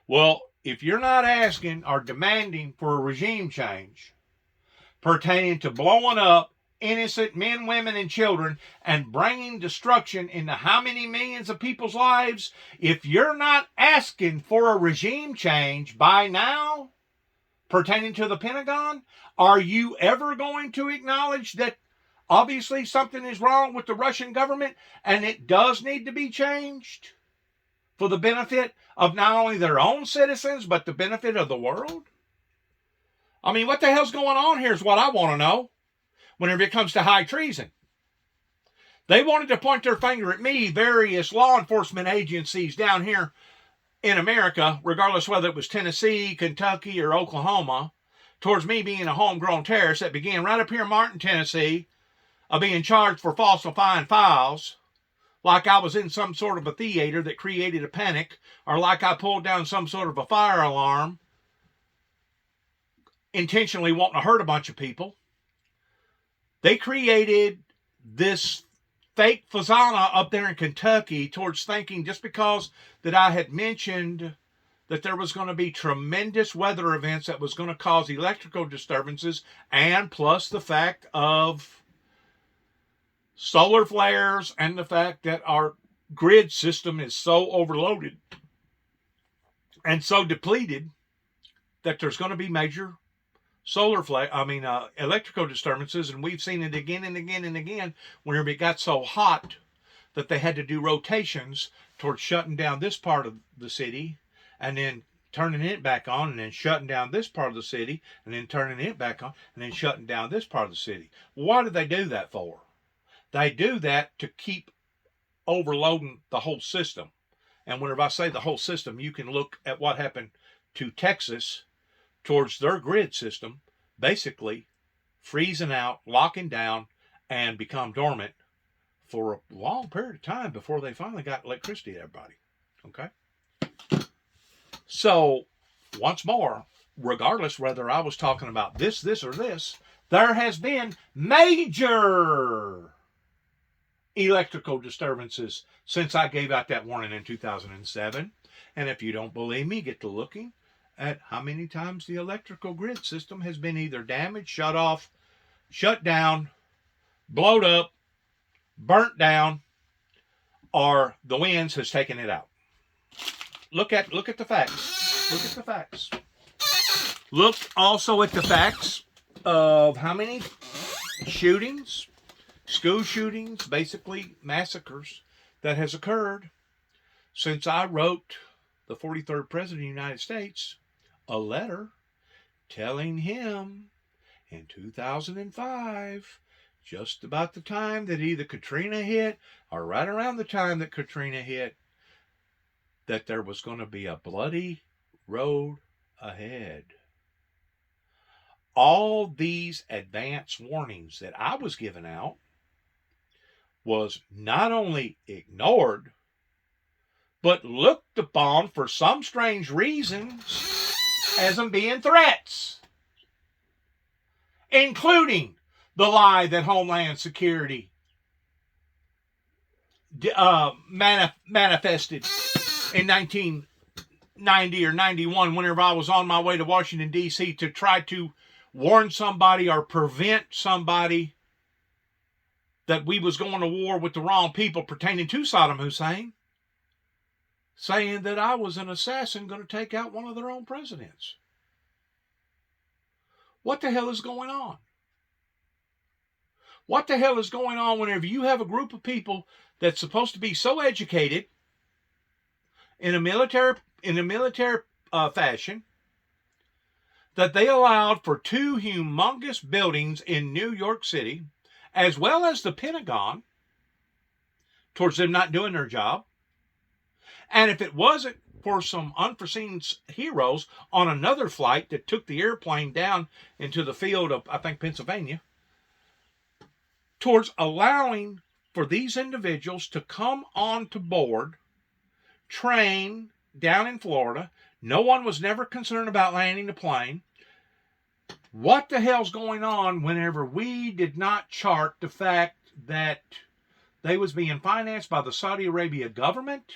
Well, if you're not asking or demanding for a regime change pertaining to blowing up innocent men, women, and children and bringing destruction into how many millions of people's lives, if you're not asking for a regime change by now pertaining to the Pentagon, are you ever going to acknowledge that obviously something is wrong with the Russian government and it does need to be changed for the benefit of not only their own citizens, but the benefit of the world? I mean, what the hell's going on here is what I want to know whenever it comes to high treason. They wanted to point their finger at me, various law enforcement agencies down here in America, regardless whether it was Tennessee, Kentucky, or Oklahoma, towards me being a homegrown terrorist that began right up here in Martin, Tennessee, of being charged for falsifying files, like I was in some sort of a theater that created a panic, or like I pulled down some sort of a fire alarm, intentionally wanting to hurt a bunch of people. They created this fake fazana up there in Kentucky towards thinking just because that I had mentioned that there was going to be tremendous weather events that was going to cause electrical disturbances, and plus the fact of solar flares and the fact that our grid system is so overloaded and so depleted that there's going to be major electrical disturbances, and we've seen it again and again and again whenever it got so hot that they had to do rotations towards shutting down this part of the city and then turning it back on, and then shutting down this part of the city and then turning it back on and then shutting down this part of the city. Why do they do that for? They do that to keep overloading the whole system. And whenever I say the whole system, you can look at what happened to Texas towards their grid system, basically freezing out, locking down, and become dormant for a long period of time before they finally got electricity to everybody. Okay? So, once more, regardless whether I was talking about this, or this, there has been major electrical disturbances since I gave out that warning in 2007. And if you don't believe me, get to looking at how many times the electrical grid system has been either damaged, shut off, shut down, blowed up, burnt down, or the winds has taken it out. Look at the facts. Look at the facts. Look also at the facts of how many shootings, school shootings, basically massacres, that has occurred since I wrote the 43rd President of the United States a letter telling him in 2005, just about the time that either Katrina hit or right around the time that Katrina hit, that there was going to be a bloody road ahead. All these advance warnings that I was giving out was not only ignored, but looked upon for some strange reasons as them being threats, including the lie that Homeland Security manifested in 1990 or 91 whenever I was on my way to Washington, D.C. to try to warn somebody or prevent somebody that we was going to war with the wrong people pertaining to Saddam Hussein, saying that I was an assassin going to take out one of their own presidents. What the hell is going on? What the hell is going on whenever you have a group of people that's supposed to be so educated in a military fashion that they allowed for two humongous buildings in New York City, as well as the Pentagon, towards them not doing their job? And if it wasn't for some unforeseen heroes on another flight that took the airplane down into the field of, I think, Pennsylvania, towards allowing for these individuals to come on to board, train down in Florida. No one was never concerned about landing the plane. What the hell's going on whenever we did not chart the fact that they was being financed by the Saudi Arabia government,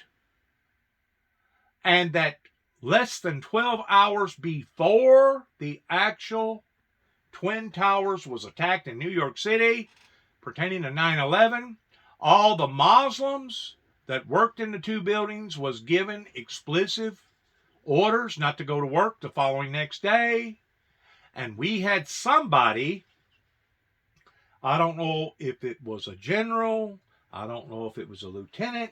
and that less than 12 hours before the actual Twin Towers was attacked in New York City, pertaining to 9/11, all the Muslims that worked in the two buildings was given explicit orders not to go to work the following next day. And we had somebody, I don't know if it was a general, I don't know if it was a lieutenant,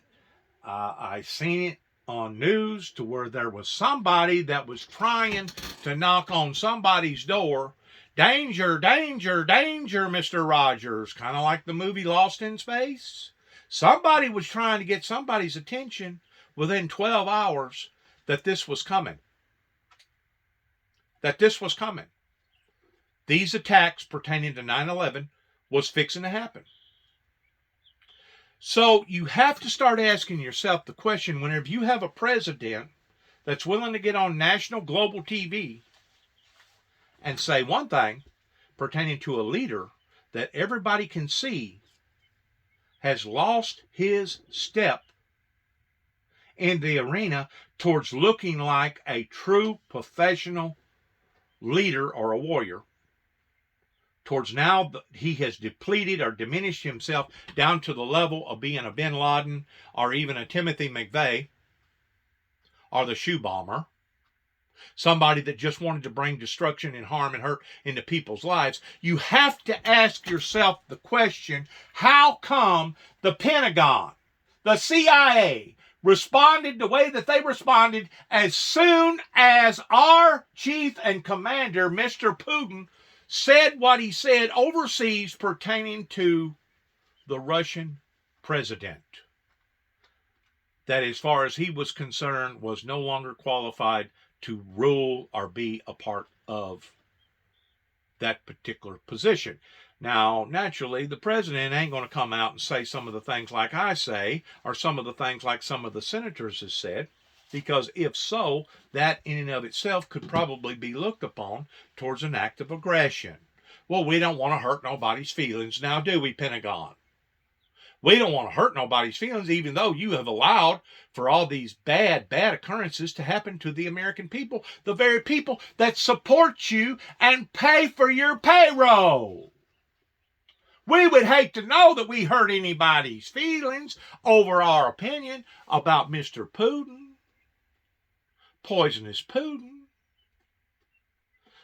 I seen it on news to where there was somebody that was trying to knock on somebody's door. Danger, danger, danger, Mr. Rogers. Kind of like the movie Lost in Space. Somebody was trying to get somebody's attention within 12 hours that this was coming. That this was coming. These attacks pertaining to 9/11 was fixing to happen. So you have to start asking yourself the question, whenever you have a president that's willing to get on national global TV and say one thing pertaining to a leader that everybody can see has lost his step in the arena towards looking like a true professional leader or a warrior, towards now he has depleted or diminished himself down to the level of being a Bin Laden or even a Timothy McVeigh or the shoe bomber, somebody that just wanted to bring destruction and harm and hurt into people's lives. You have to ask yourself the question, how come the Pentagon, the CIA, responded the way that they responded as soon as our chief and commander, Mr. Putin, said what he said overseas pertaining to the Russian president, that as far as he was concerned was no longer qualified to rule or be a part of that particular position. Now, naturally, the president ain't going to come out and say some of the things like I say, or some of the things like some of the senators have said, because if so, that in and of itself could probably be looked upon towards an act of aggression. Well, we don't want to hurt nobody's feelings now, do we, Pentagon? We don't want to hurt nobody's feelings, even though you have allowed for all these bad occurrences to happen to the American people, the very people that support you and pay for your payroll. We would hate to know that we hurt anybody's feelings over our opinion about Mr. Putin, poisonous Putin.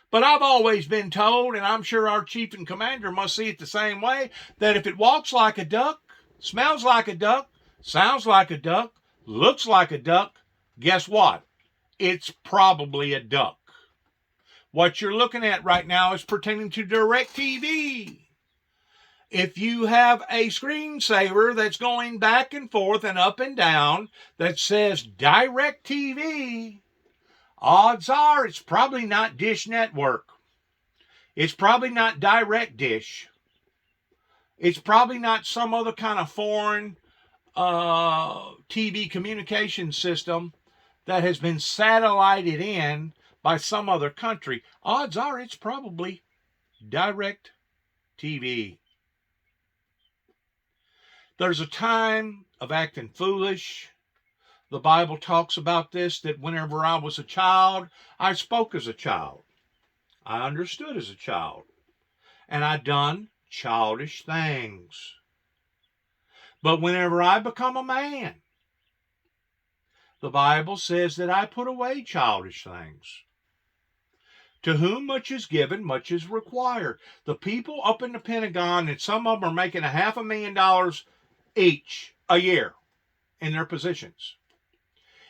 But I've always been told, and I'm sure our chief and commander must see it the same way, that if it walks like a duck, smells like a duck, sounds like a duck, looks like a duck, guess what? It's probably a duck. What you're looking at right now is pertaining to DirecTV. If you have a screensaver that's going back and forth and up and down that says DirecTV, odds are it's probably not Dish Network. It's probably not Direct Dish. It's probably not some other kind of foreign TV communication system that has been satellited in by some other country. Odds are it's probably Direct TV. There's a time of acting foolish. The Bible talks about this, that whenever I was a child, I spoke as a child. I understood as a child. And I done childish things. But whenever I become a man, the Bible says that I put away childish things. To whom much is given, much is required. The people up in the Pentagon, and some of them are making $500,000 each a year in their positions.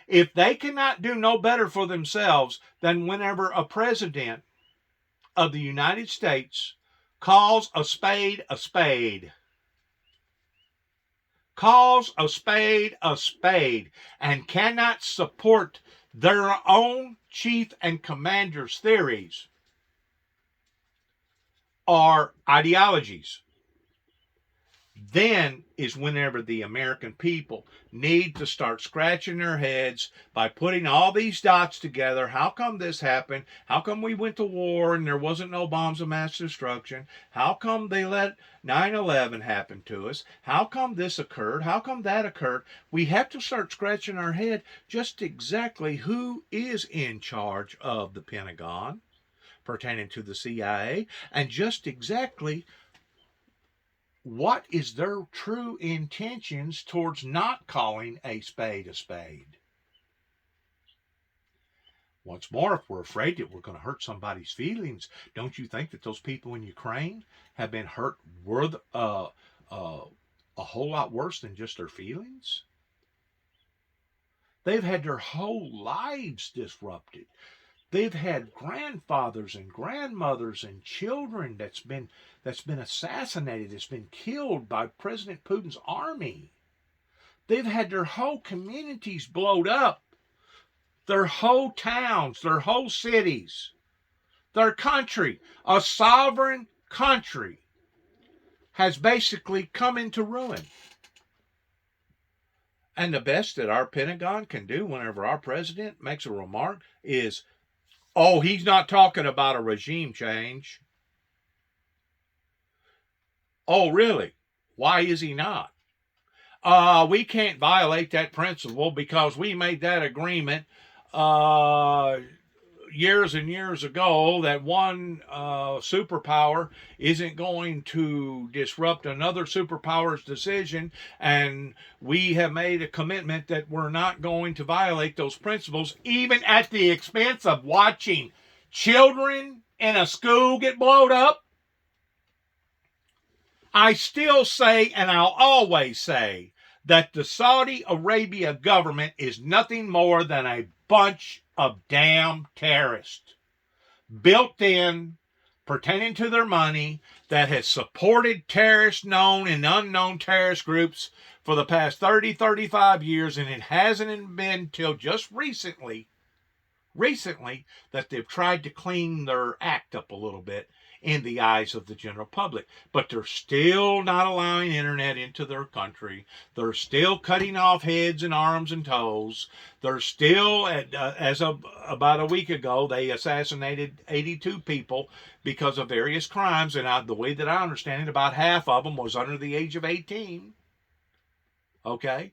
If they cannot do no better for themselves than whenever a president of the United States calls a spade, calls a spade, and cannot support their own chief and commander's theories or ideologies, then is whenever the American people need to start scratching their heads by putting all these dots together. How come this happened? How come we went to war and there wasn't no bombs of mass destruction? How come they let 9/11 happen to us? How come this occurred? How come that occurred? We have to start scratching our head just exactly who is in charge of the Pentagon pertaining to the CIA, and just exactly what is their true intentions towards not calling a spade a spade. Once more, if we're afraid that we're going to hurt somebody's feelings, don't you think that those people in Ukraine have been hurt a whole lot worse than just their feelings? They've had their whole lives disrupted. They've had grandfathers and grandmothers and children that's been assassinated, that's been killed by President Putin's army. They've had their whole communities blowed up, their whole towns, their whole cities, their country, a sovereign country, has basically come into ruin. And the best that our Pentagon can do whenever our president makes a remark is, oh, he's not talking about a regime change. Oh, really? Why is he not? We can't violate that principle because we made that agreement years and years ago that one superpower isn't going to disrupt another superpower's decision, and we have made a commitment that we're not going to violate those principles, even at the expense of watching children in a school get blown up. I still say, and I'll always say, that the Saudi Arabia government is nothing more than a bunch of damn terrorists built in, pertaining to their money, that has supported terrorist known and unknown terrorist groups for the past 30, 35 years, and it hasn't been till just recently that they've tried to clean their act up a little bit in the eyes of the general public. But they're still not allowing internet into their country. They're still cutting off heads and arms and toes. They're still, as of about a week ago, they assassinated 82 people because of various crimes. And the way that I understand it, about half of them was under the age of 18. Okay?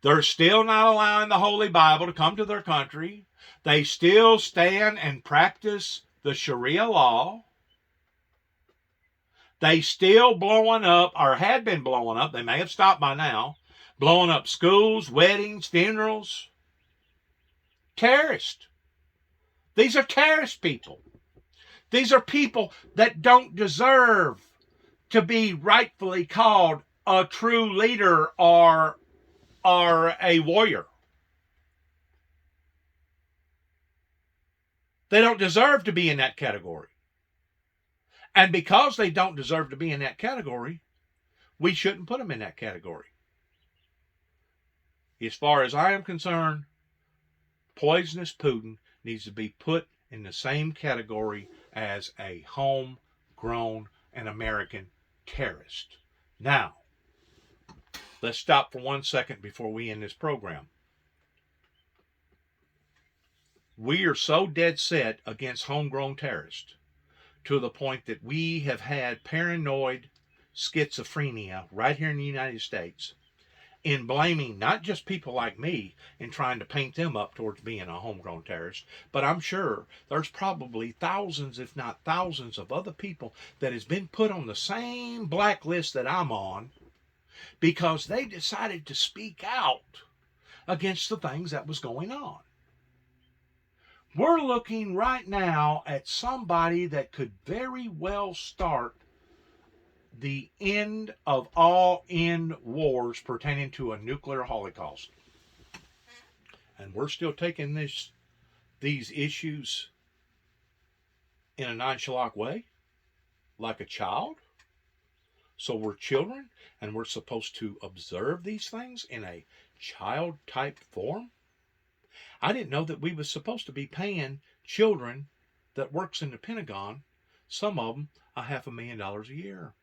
They're still not allowing the Holy Bible to come to their country. They still stand and practice the Sharia law. They still blowing up, or had been blowing up, they may have stopped by now, blowing up schools, weddings, funerals. Terrorists. These are terrorist people. These are people that don't deserve to be rightfully called a true leader or a warrior. They don't deserve to be in that category. And because they don't deserve to be in that category, we shouldn't put them in that category. As far as I am concerned, poisonous Putin needs to be put in the same category as a homegrown and American terrorist. Now, let's stop for 1 second before we end this program. We are so dead set against homegrown terrorists to the point that we have had paranoid schizophrenia right here in the United States. in blaming not just people like me and trying to paint them up towards being a homegrown terrorist, but I'm sure there's probably thousands, if not thousands, of other people that has been put on the same blacklist that I'm on because they decided to speak out against the things that was going on. We're looking right now at somebody that could very well start the end of all end wars pertaining to a nuclear holocaust. And we're still taking these issues in a nonchalant way, like a child. So we're children, and we're supposed to observe these things in a child-type form. I didn't know that we was supposed to be paying children that works in the Pentagon, some of them, $500,000 a year.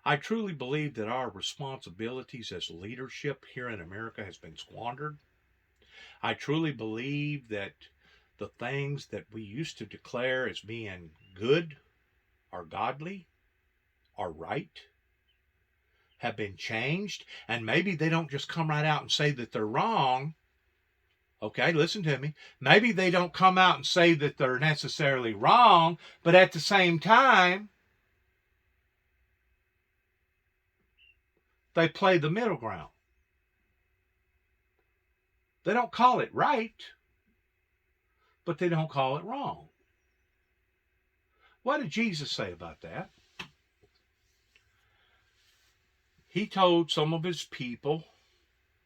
I truly believe that our responsibilities as leadership here in America has been squandered. I truly believe that the things that we used to declare as being good or godly or right have been changed, and maybe they don't just come right out and say that they're wrong. Okay, listen to me. Maybe they don't come out and say that they're necessarily wrong, but at the same time, they play the middle ground. They don't call it right, but they don't call it wrong. What did Jesus say about that? He told some of his people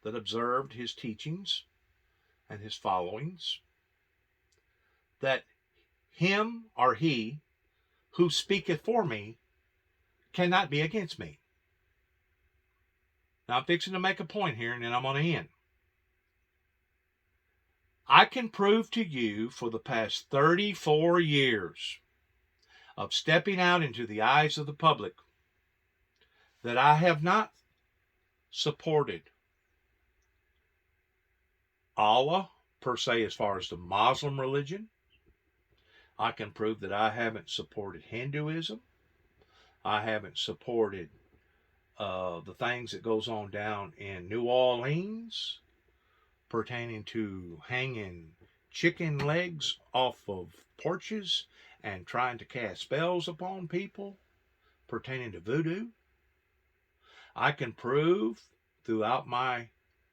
that observed his teachings and his followings that him or he who speaketh for me cannot be against me. Now I'm fixing to make a point here, and then I'm going to end. I can prove to you for the past 34 years of stepping out into the eyes of the public that I have not supported Allah per se as far as the Muslim religion. I can prove that I haven't supported Hinduism. I haven't supported the things that goes on down in New Orleans pertaining to hanging chicken legs off of porches and trying to cast spells upon people pertaining to voodoo. I can prove throughout my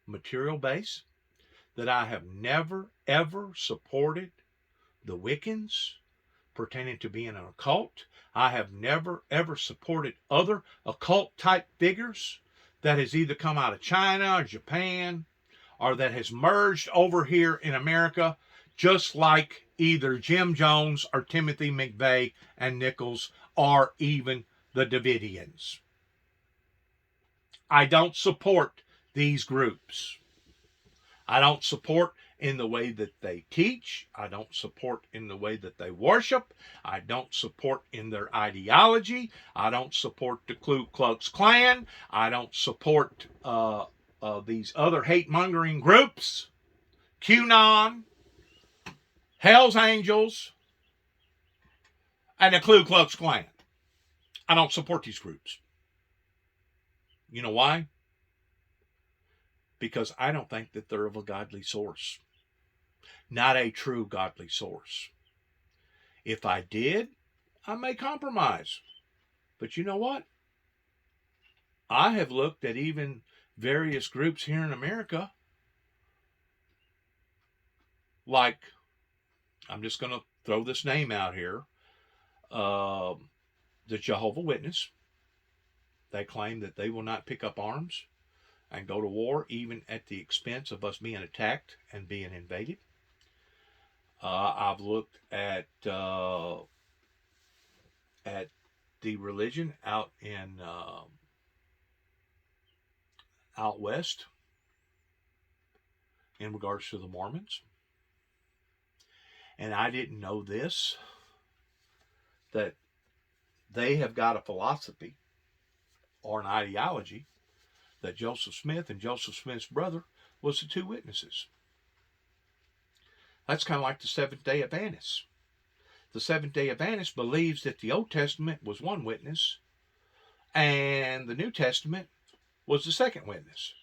material base that I have never, ever supported the Wiccans pertaining to being an occult. I have never, ever supported other occult type figures that has either come out of China or Japan or that has merged over here in America, just like either Jim Jones or Timothy McVeigh and Nichols or even the Davidians. I don't support these groups. I don't support in the way that they teach. I don't support in the way that they worship. I don't support in their ideology. I don't support the Ku Klux Klan. I don't support these other hate-mongering groups, QAnon, Hell's Angels, and the Ku Klux Klan. I don't support these groups. You know why? Because I don't think that they're of a godly source. Not a true godly source. If I did, I may compromise. But you know what? I have looked at even various groups here in America, like, I'm just going to throw this name out here, the Jehovah Witness. They claim that they will not pick up arms and go to war, even at the expense of us being attacked and being invaded. I've looked at the religion out in out west in regards to the Mormons, and I didn't know this, that they have got a philosophy or an ideology that Joseph Smith and Joseph Smith's brother was the two witnesses. That's kind of like the Seventh-day Adventists. The Seventh-day Adventist believes that the Old Testament was one witness and the New Testament was the second witness.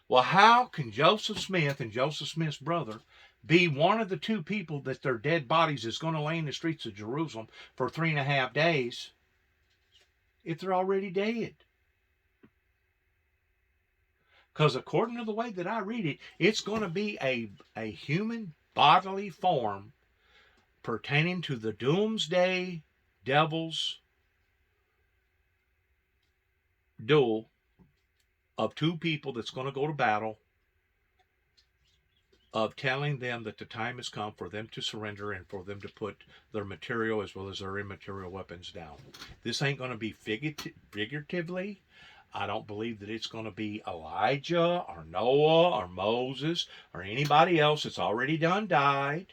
Well, how can Joseph Smith and Joseph Smith's brother be one of the two people that their dead bodies is going to lay in the streets of Jerusalem for 3.5 days if they're already dead? Because according to the way that I read it, it's going to be a human bodily form pertaining to the doomsday devil's duel of two people that's going to go to battle, of telling them that the time has come for them to surrender and for them to put their material as well as their immaterial weapons down. This ain't going to be figuratively. I don't believe that it's going to be Elijah or Noah or Moses or anybody else that's already done died.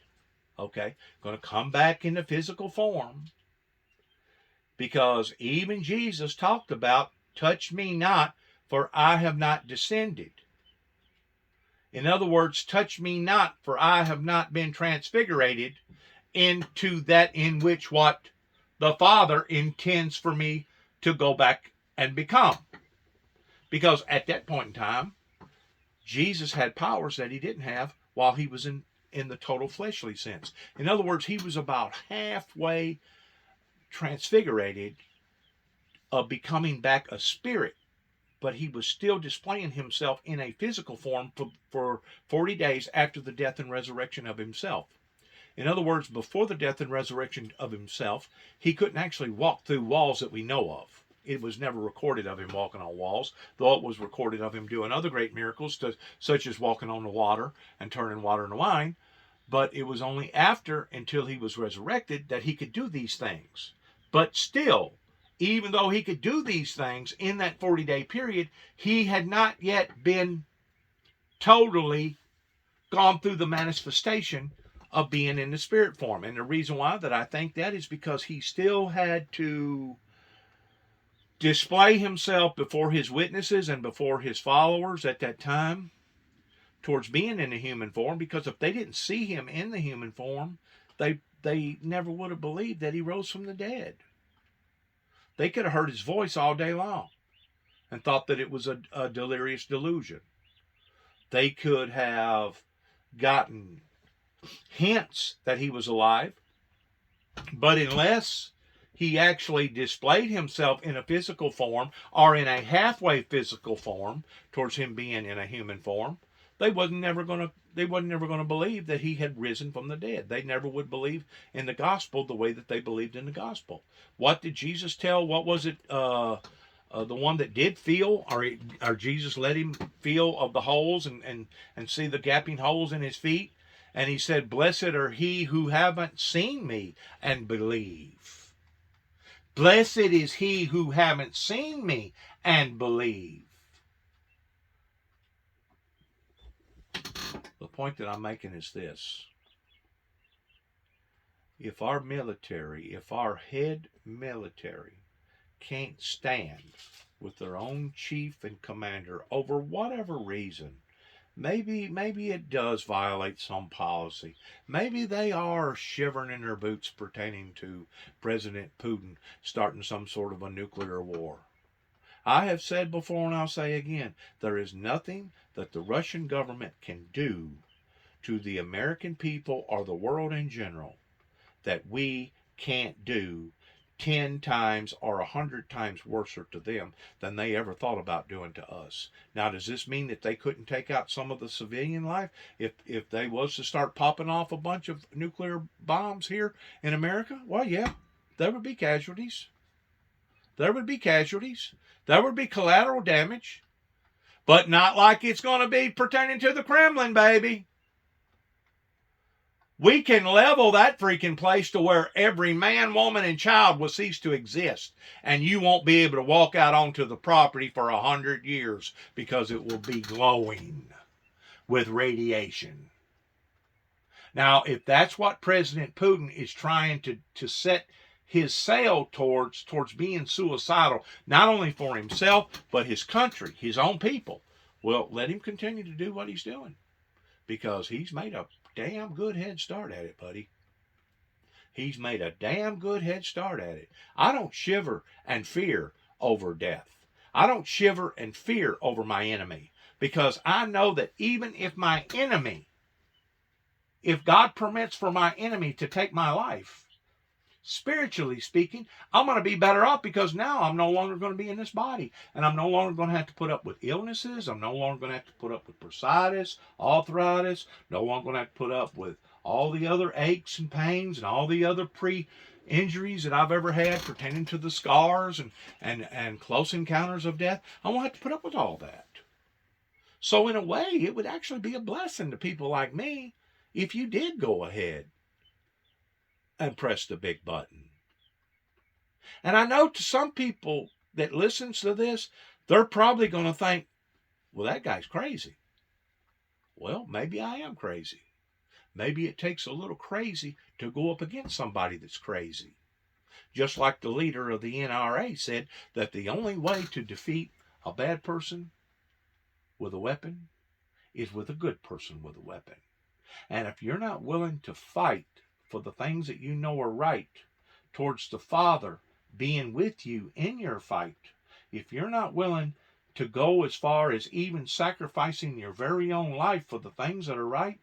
Okay, going to come back in the physical form. Because even Jesus talked about, touch me not, for I have not descended. In other words, touch me not, for I have not been transfigurated into that in which what the Father intends for me to go back and become. Because at that point in time, Jesus had powers that he didn't have while he was in the total fleshly sense. In other words, he was about halfway transfigurated of becoming back a spirit, but he was still displaying himself in a physical form for 40 days after the death and resurrection of himself. In other words, before the death and resurrection of himself, he couldn't actually walk through walls that we know of. It was never recorded of him walking on walls, though it was recorded of him doing other great miracles, such as walking on the water and turning water into wine. But it was only after, until he was resurrected, that he could do these things. But still, even though he could do these things in that 40-day period, he had not yet been totally gone through the manifestation of being in the spirit form. And the reason why that I think that is because he still had to display himself before his witnesses and before his followers at that time towards being in the human form, because if they didn't see him in the human form, they never would have believed that he rose from the dead. They could have heard his voice all day long and thought that it was a delirious delusion. They could have gotten hints that he was alive, but unless he actually displayed himself in a physical form or in a halfway physical form towards him being in a human form, they wasn't never going to believe that he had risen from the dead. They never would believe in the gospel the way that they believed in the gospel. What did Jesus tell? What was it? The one that did feel, or Jesus let him feel of the holes and see the gaping holes in his feet. And he said, blessed are he who haven't seen me and believe. Blessed is he who haven't seen me and believe. The point that I'm making is this. If our military, if our head military can't stand with their own chief and commander over whatever reason, maybe it does violate some policy. Maybe they are shivering in their boots pertaining to President Putin starting some sort of a nuclear war. I have said before and I'll say again, there is nothing that the Russian government can do to the American people or the world in general that we can't do 10 times or 100 times worse to them than they ever thought about doing to us. Now, does this mean that they couldn't take out some of the civilian life if they was to start popping off a bunch of nuclear bombs here in America? Well, yeah, there would be casualties. There would be casualties. There would be collateral damage. But not like it's going to be pertaining to the Kremlin, baby. We can level that freaking place to where every man, woman, and child will cease to exist. And you won't be able to walk out onto the property for 100 years because it will be glowing with radiation. Now, if that's what President Putin is trying to set his sail towards being suicidal, not only for himself, but his country, his own people, well, let him continue to do what he's doing. Because he's made a damn good head start at it, buddy. He's made a damn good head start at it. I don't shiver and fear over death. I don't shiver and fear over my enemy, because I know that even if my enemy, if God permits for my enemy to take my life, spiritually speaking, I'm going to be better off, because now I'm no longer going to be in this body, and I'm no longer going to have to put up with illnesses. I'm no longer going to have to put up with bursitis, arthritis, no longer going to have to put up with all the other aches and pains and all the other injuries that I've ever had pertaining to the scars and close encounters of death. I won't have to put up with all that. So in a way, it would actually be a blessing to people like me if you did go ahead and press the big button. And I know to some people that listens to this, they're probably going to think, well, that guy's crazy. Well, maybe I am crazy. Maybe it takes a little crazy to go up against somebody that's crazy. Just like the leader of the NRA said that the only way to defeat a bad person with a weapon is with a good person with a weapon. And if you're not willing to fight for the things that you know are right towards the Father being with you in your fight, if you're not willing to go as far as even sacrificing your very own life for the things that are right,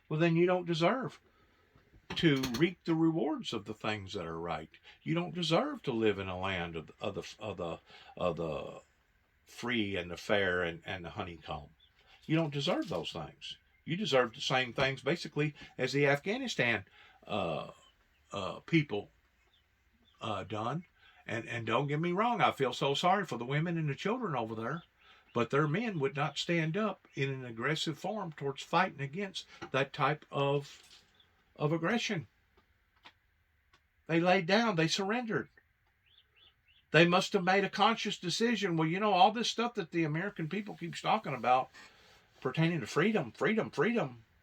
well, then you don't deserve to reap the rewards of the things that are right. You don't deserve to live in a land of the free and the fair and the honeycomb. You don't deserve those things. You deserve the same things basically as the Afghanistan people done. And don't get me wrong, I feel so sorry for the women and the children over there, but their men would not stand up in an aggressive form towards fighting against that type of aggression. They laid down, they surrendered. They must have made a conscious decision. Well, you know, all this stuff that the American people keeps talking about pertaining to freedom,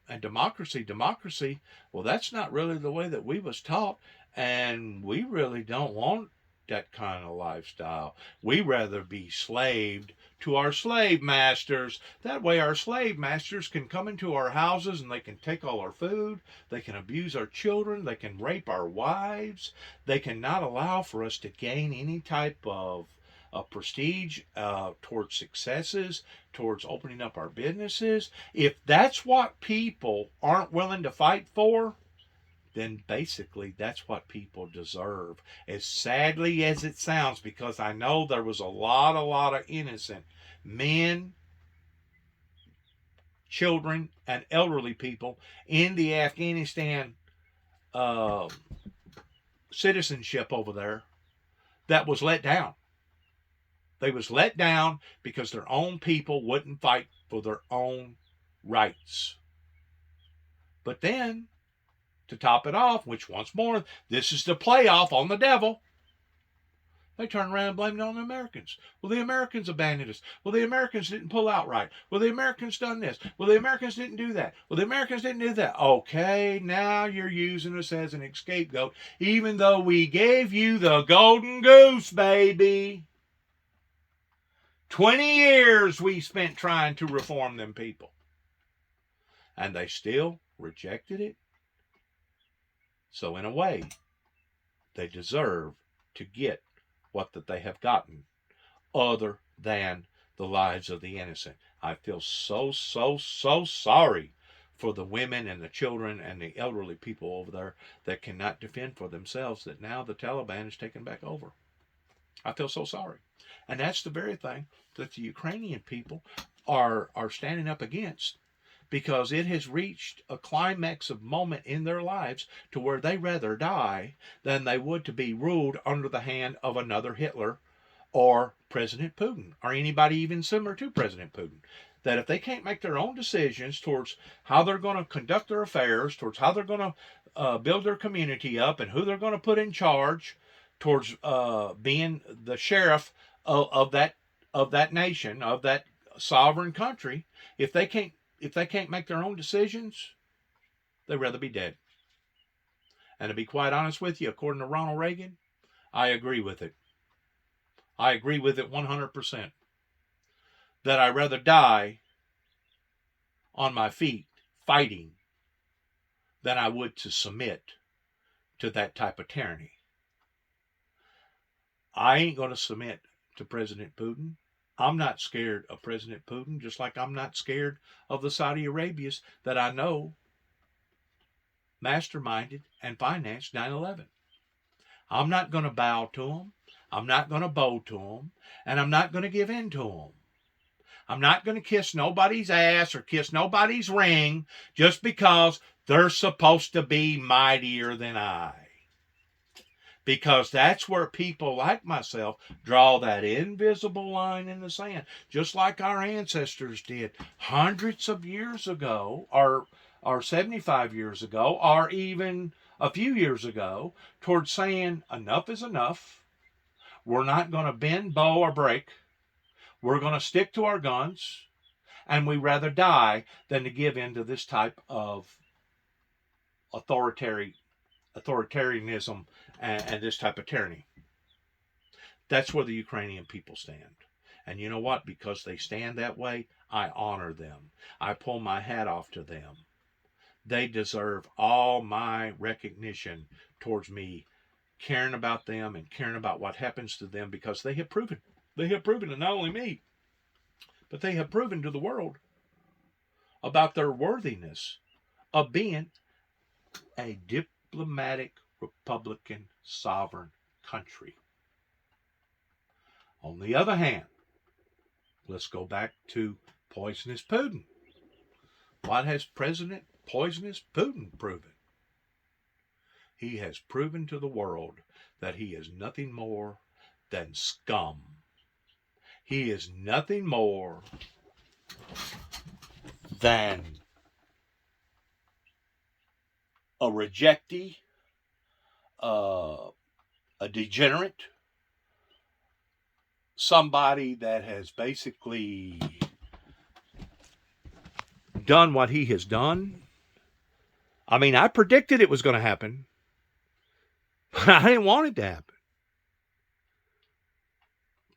and democracy, well, that's not really the way that we was taught, and we really don't want that kind of lifestyle. We rather be slaved to our slave masters. That way our slave masters can come into our houses and they can take all our food, they can abuse our children, they can rape our wives, they cannot allow for us to gain any type of prestige towards successes, towards opening up our businesses. If that's what people aren't willing to fight for, then basically that's what people deserve. As sadly as it sounds, because I know there was a lot of innocent men, children, and elderly people in the Afghanistan citizenship over there that was let down. They was let down because their own people wouldn't fight for their own rights. But then, to top it off, which once more, this is the playoff on the devil, they turn around and blame it on the Americans. Well, the Americans abandoned us. Well, the Americans didn't pull out right. Well, the Americans done this. Well, the Americans didn't do that. Well, the Americans didn't do that. Okay, now you're using us as an scapegoat, even though we gave you the golden goose, baby. 20 years we spent trying to reform them people. And they still rejected it. So in a way, they deserve to get what that they have gotten, other than the lives of the innocent. I feel so sorry for the women and the children and the elderly people over there that cannot defend for themselves, that now the Taliban is taken back over. I feel so sorry. And that's the very thing that the Ukrainian people are standing up against, because it has reached a climax of moment in their lives to where they rather die than they would to be ruled under the hand of another Hitler or President Putin, or anybody even similar to President Putin. That if they can't make their own decisions towards how they're going to conduct their affairs, towards how they're going to build their community up, and who they're going to put in charge, towards being the sheriff of that nation, of that sovereign country, if they can't make their own decisions, they'd rather be dead. And to be quite honest with you, according to Ronald Reagan, I agree with it. I agree with it 100%. That I'd rather die on my feet fighting than I would to submit to that type of tyranny. I ain't going to submit to President Putin. I'm not scared of President Putin, just like I'm not scared of the Saudi Arabians that I know masterminded and financed 9/11. I'm not going to bow to them. I'm not going to bow to them. And I'm not going to give in to them. I'm not going to kiss nobody's ass or kiss nobody's ring just because they're supposed to be mightier than I. Because that's where people like myself draw that invisible line in the sand, just like our ancestors did hundreds of years ago, or 75 years ago, or even a few years ago, towards saying enough is enough. We're not going to bend, bow, or break. We're going to stick to our guns, and we'd rather die than to give in to this type of authoritarianism and this type of tyranny. That's where the Ukrainian people stand. And you know what? Because they stand that way, I honor them. I pull my hat off to them. They deserve all my recognition towards me caring about them and caring about what happens to them, because they have proven to not only me, but they have proven to the world about their worthiness of being a diplomatic, Republican, sovereign country. On the other hand, let's go back to Poisonous Putin. What has President Poisonous Putin proven? He has proven to the world that he is nothing more than scum. He is nothing more than a rejectee, a degenerate, somebody that has basically done what he has done. I mean, I predicted it was going to happen, but I didn't want it to happen.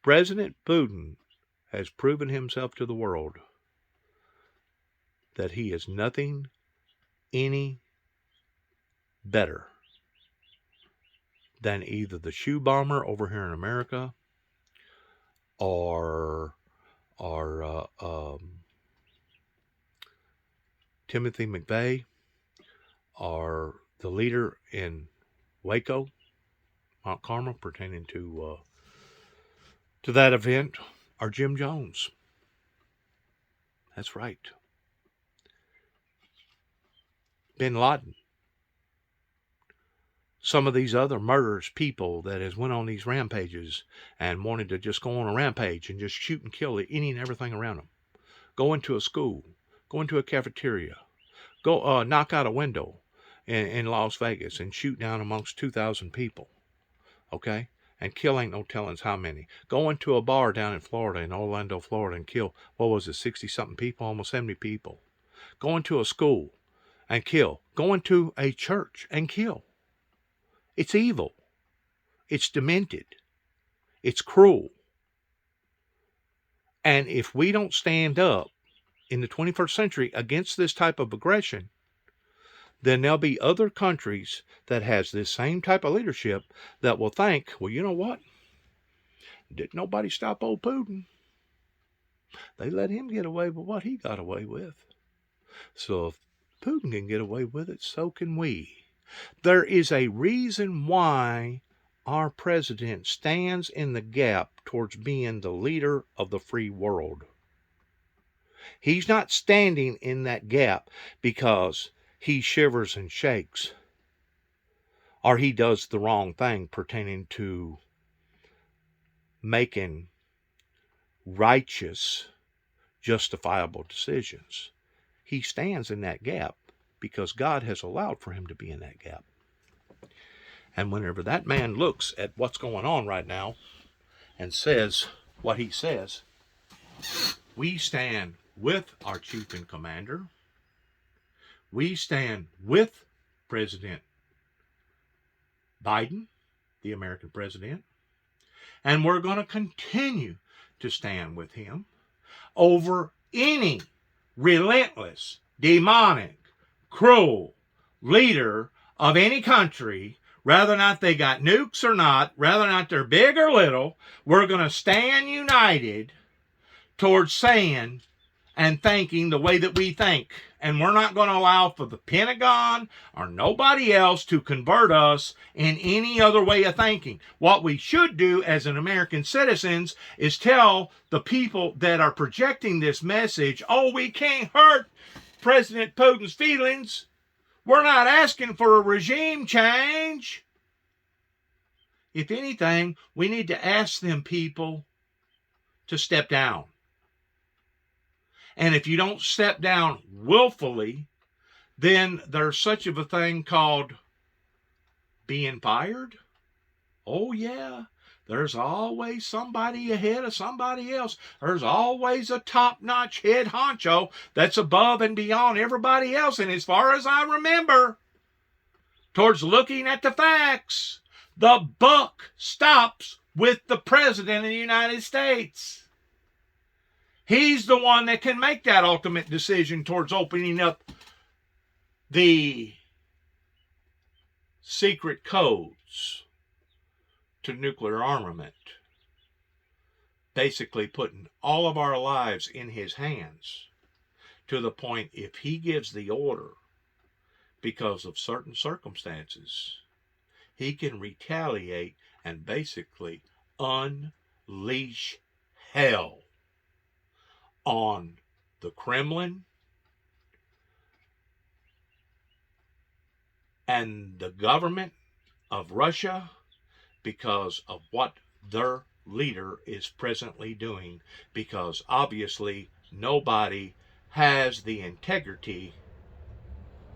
President Putin has proven himself to the world that he is nothing any better than either the shoe bomber over here in America or Timothy McVeigh, or the leader in Waco, Mount Carmel, pertaining to that event, or Jim Jones. That's right. Bin Laden. Some of these other murderous people that has went on these rampages and wanted to just go on a rampage and just shoot and kill any and everything around them. Go into a school, go into a cafeteria, go knock out a window in Las Vegas and shoot down amongst 2,000 people, okay? And kill ain't no tellings how many. Go into a bar down in Florida, in Orlando, Florida, and kill, 60-something people, almost 70 people. Go into a school and kill. Go into a church and kill. It's evil. It's demented. It's cruel. And if we don't stand up in the 21st century against this type of aggression, then there'll be other countries that has this same type of leadership that will think, well, you know what? Didn't nobody stop old Putin. They let him get away with what he got away with. So if Putin can get away with it, so can we. There is a reason why our president stands in the gap towards being the leader of the free world. He's not standing in that gap because he shivers and shakes, or he does the wrong thing pertaining to making righteous, justifiable decisions. He stands in that gap because God has allowed for him to be in that gap. And whenever that man looks at what's going on right now and says what he says, we stand with our chief and commander. We stand with President Biden, the American president, and we're going to continue to stand with him over any relentless, demonic, cruel leader of any country, whether or not they got nukes or not, whether or not they're big or little, we're going to stand united towards saying and thinking the way that we think. And we're not going to allow for the Pentagon or nobody else to convert us in any other way of thinking. What we should do as an American citizens is tell the people that are projecting this message, oh, we can't hurt President Putin's feelings. We're not asking for a regime change. If anything, we need to ask them people to step down. And if you don't step down willfully, then there's such of a thing called being fired. Oh, yeah. There's always somebody ahead of somebody else. There's always a top-notch head honcho that's above and beyond everybody else. And as far as I remember, towards looking at the facts, the buck stops with the President of the United States. He's the one that can make that ultimate decision towards opening up the secret codes to nuclear armament. Basically putting all of our lives in his hands, to the point if he gives the order because of certain circumstances, he can retaliate and basically unleash hell on the Kremlin and the government of Russia because of what their leader is presently doing, because obviously nobody has the integrity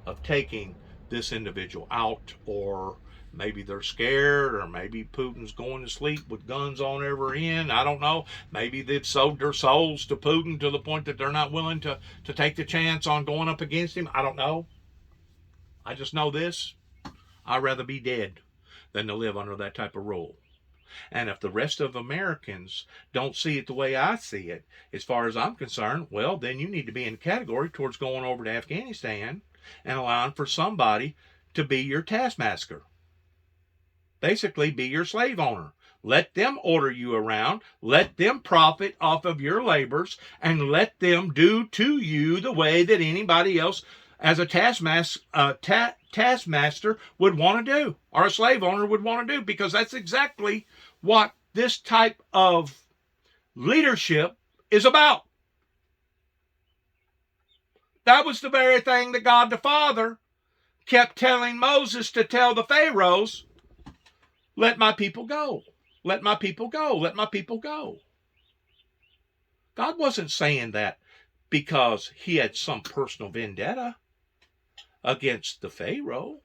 of taking this individual out, or maybe they're scared, or maybe Putin's going to sleep with guns on every end. I don't know. Maybe they've sold their souls to Putin to the point that they're not willing to take the chance on going up against him. I don't know. I just know this. I'd rather be dead than to live under that type of rule. And if the rest of Americans don't see it the way I see it, as far as I'm concerned, well, then you need to be in category towards going over to Afghanistan and allowing for somebody to be your taskmaster. Basically, be your slave owner. Let them order you around. Let them profit off of your labors, and let them do to you the way that anybody else as a taskmaster would want to do, or a slave owner would want to do, because that's exactly what this type of leadership is about. That was the very thing that God the Father kept telling Moses to tell the Pharaohs, let my people go. Let my people go. Let my people go. God wasn't saying that because he had some personal vendetta against the Pharaoh.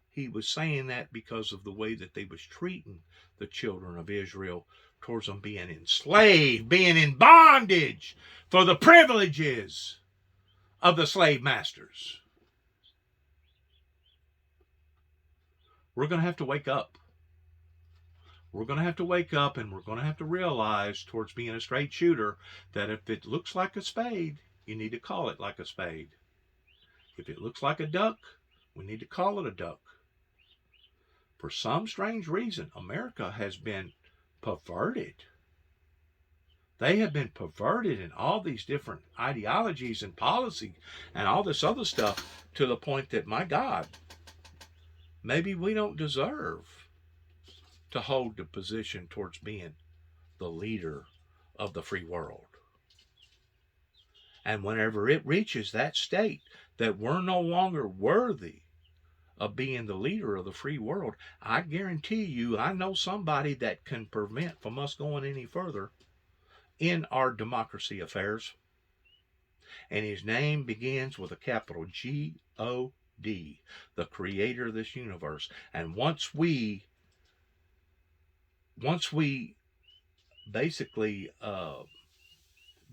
He was saying that because of the way that they was treating the children of Israel towards them being enslaved, being in bondage for the privileges of the slave masters. We're going to have to wake up. We're going to have to wake up, and we're going to have to realize towards being a straight shooter that if it looks like a spade, you need to call it like a spade. If it looks like a duck, we need to call it a duck. For some strange reason, America has been perverted. They have been perverted in all these different ideologies and policy and all this other stuff, to the point that, my God, maybe we don't deserve to hold the position towards being the leader of the free world. And whenever it reaches that state that we're no longer worthy of being the leader of the free world, I guarantee you, I know somebody that can prevent from us going any further in our democracy affairs. And his name begins with a capital G-O-D, the creator of this universe. And once we basically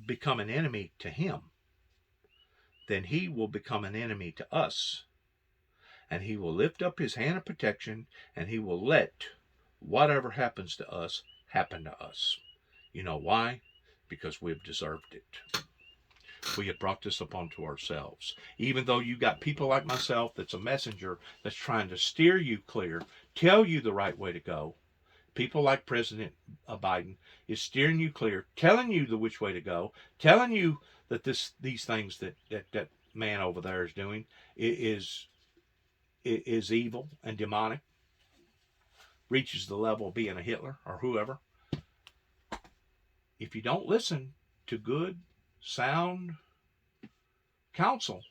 become an enemy to him, then he will become an enemy to us. And he will lift up his hand of protection, and he will let whatever happens to us happen to us. You know why? Because we've deserved it. we have brought this upon to ourselves. Even though you got people like myself that's a messenger that's trying to steer you clear, tell you the right way to go. People like President Biden is steering you clear, telling you the which way to go, telling you that these things that man over there is doing is evil and demonic, reaches the level of being a Hitler or whoever. If you don't listen to good, sound counsel,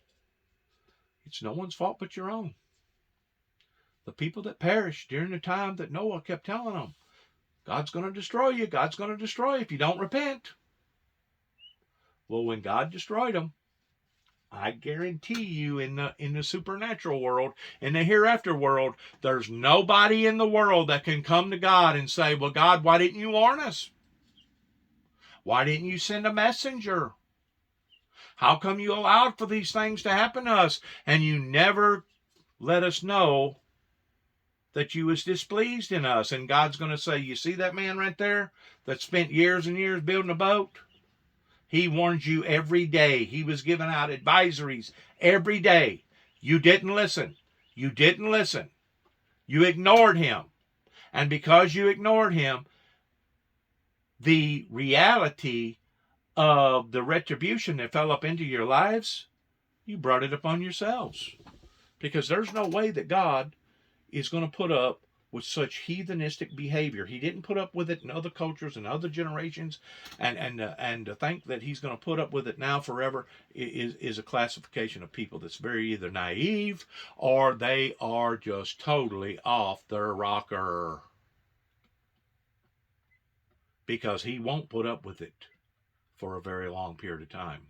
it's no one's fault but your own. The people that perished during the time that Noah kept telling them, God's going to destroy you, God's going to destroy you if you don't repent. Well, when God destroyed them, I guarantee you in the supernatural world, in the hereafter world, there's nobody in the world that can come to God and say, well, God, why didn't you warn us? Why didn't you send a messenger? How come you allowed for these things to happen to us? And you never let us know that you was displeased in us. And God's going to say, you see that man right there that spent years and years building a boat? He warns you every day. He was giving out advisories every day. You didn't listen. You didn't listen. You ignored him. And because you ignored him, the reality of the retribution that fell up into your lives, you brought it upon yourselves. Because there's no way that God is going to put up with such heathenistic behavior. He didn't put up with it in other cultures and other generations, and to think that he's going to put up with it now forever is a classification of people that's very either naive or they are just totally off their rocker. Because he won't put up with it for a very long period of time.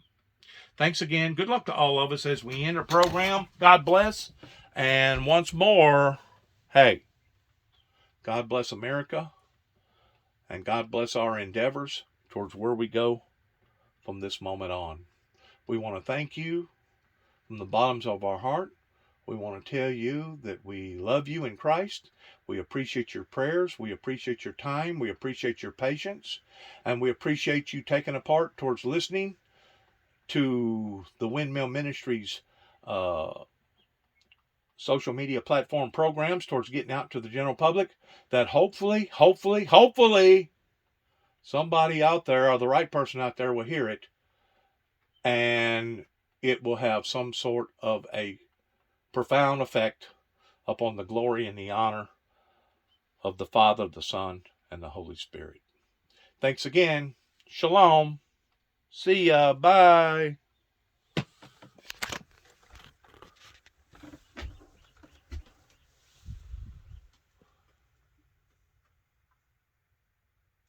Thanks again. Good luck to all of us as we end our program. God bless. And once more, hey, God bless America, and God bless our endeavors towards where we go from this moment on. We want to thank you from the bottoms of our heart. We want to tell you that we love you in Christ. We appreciate your prayers. We appreciate your time. We appreciate your patience. And we appreciate you taking a part towards listening to the Windmill Ministries social media platform programs, towards getting out to the general public, that hopefully somebody out there or the right person out there will hear it, and it will have some sort of a profound effect upon the glory and the honor of the Father, the Son, and the Holy Spirit. Thanks again. Shalom. See ya. Bye.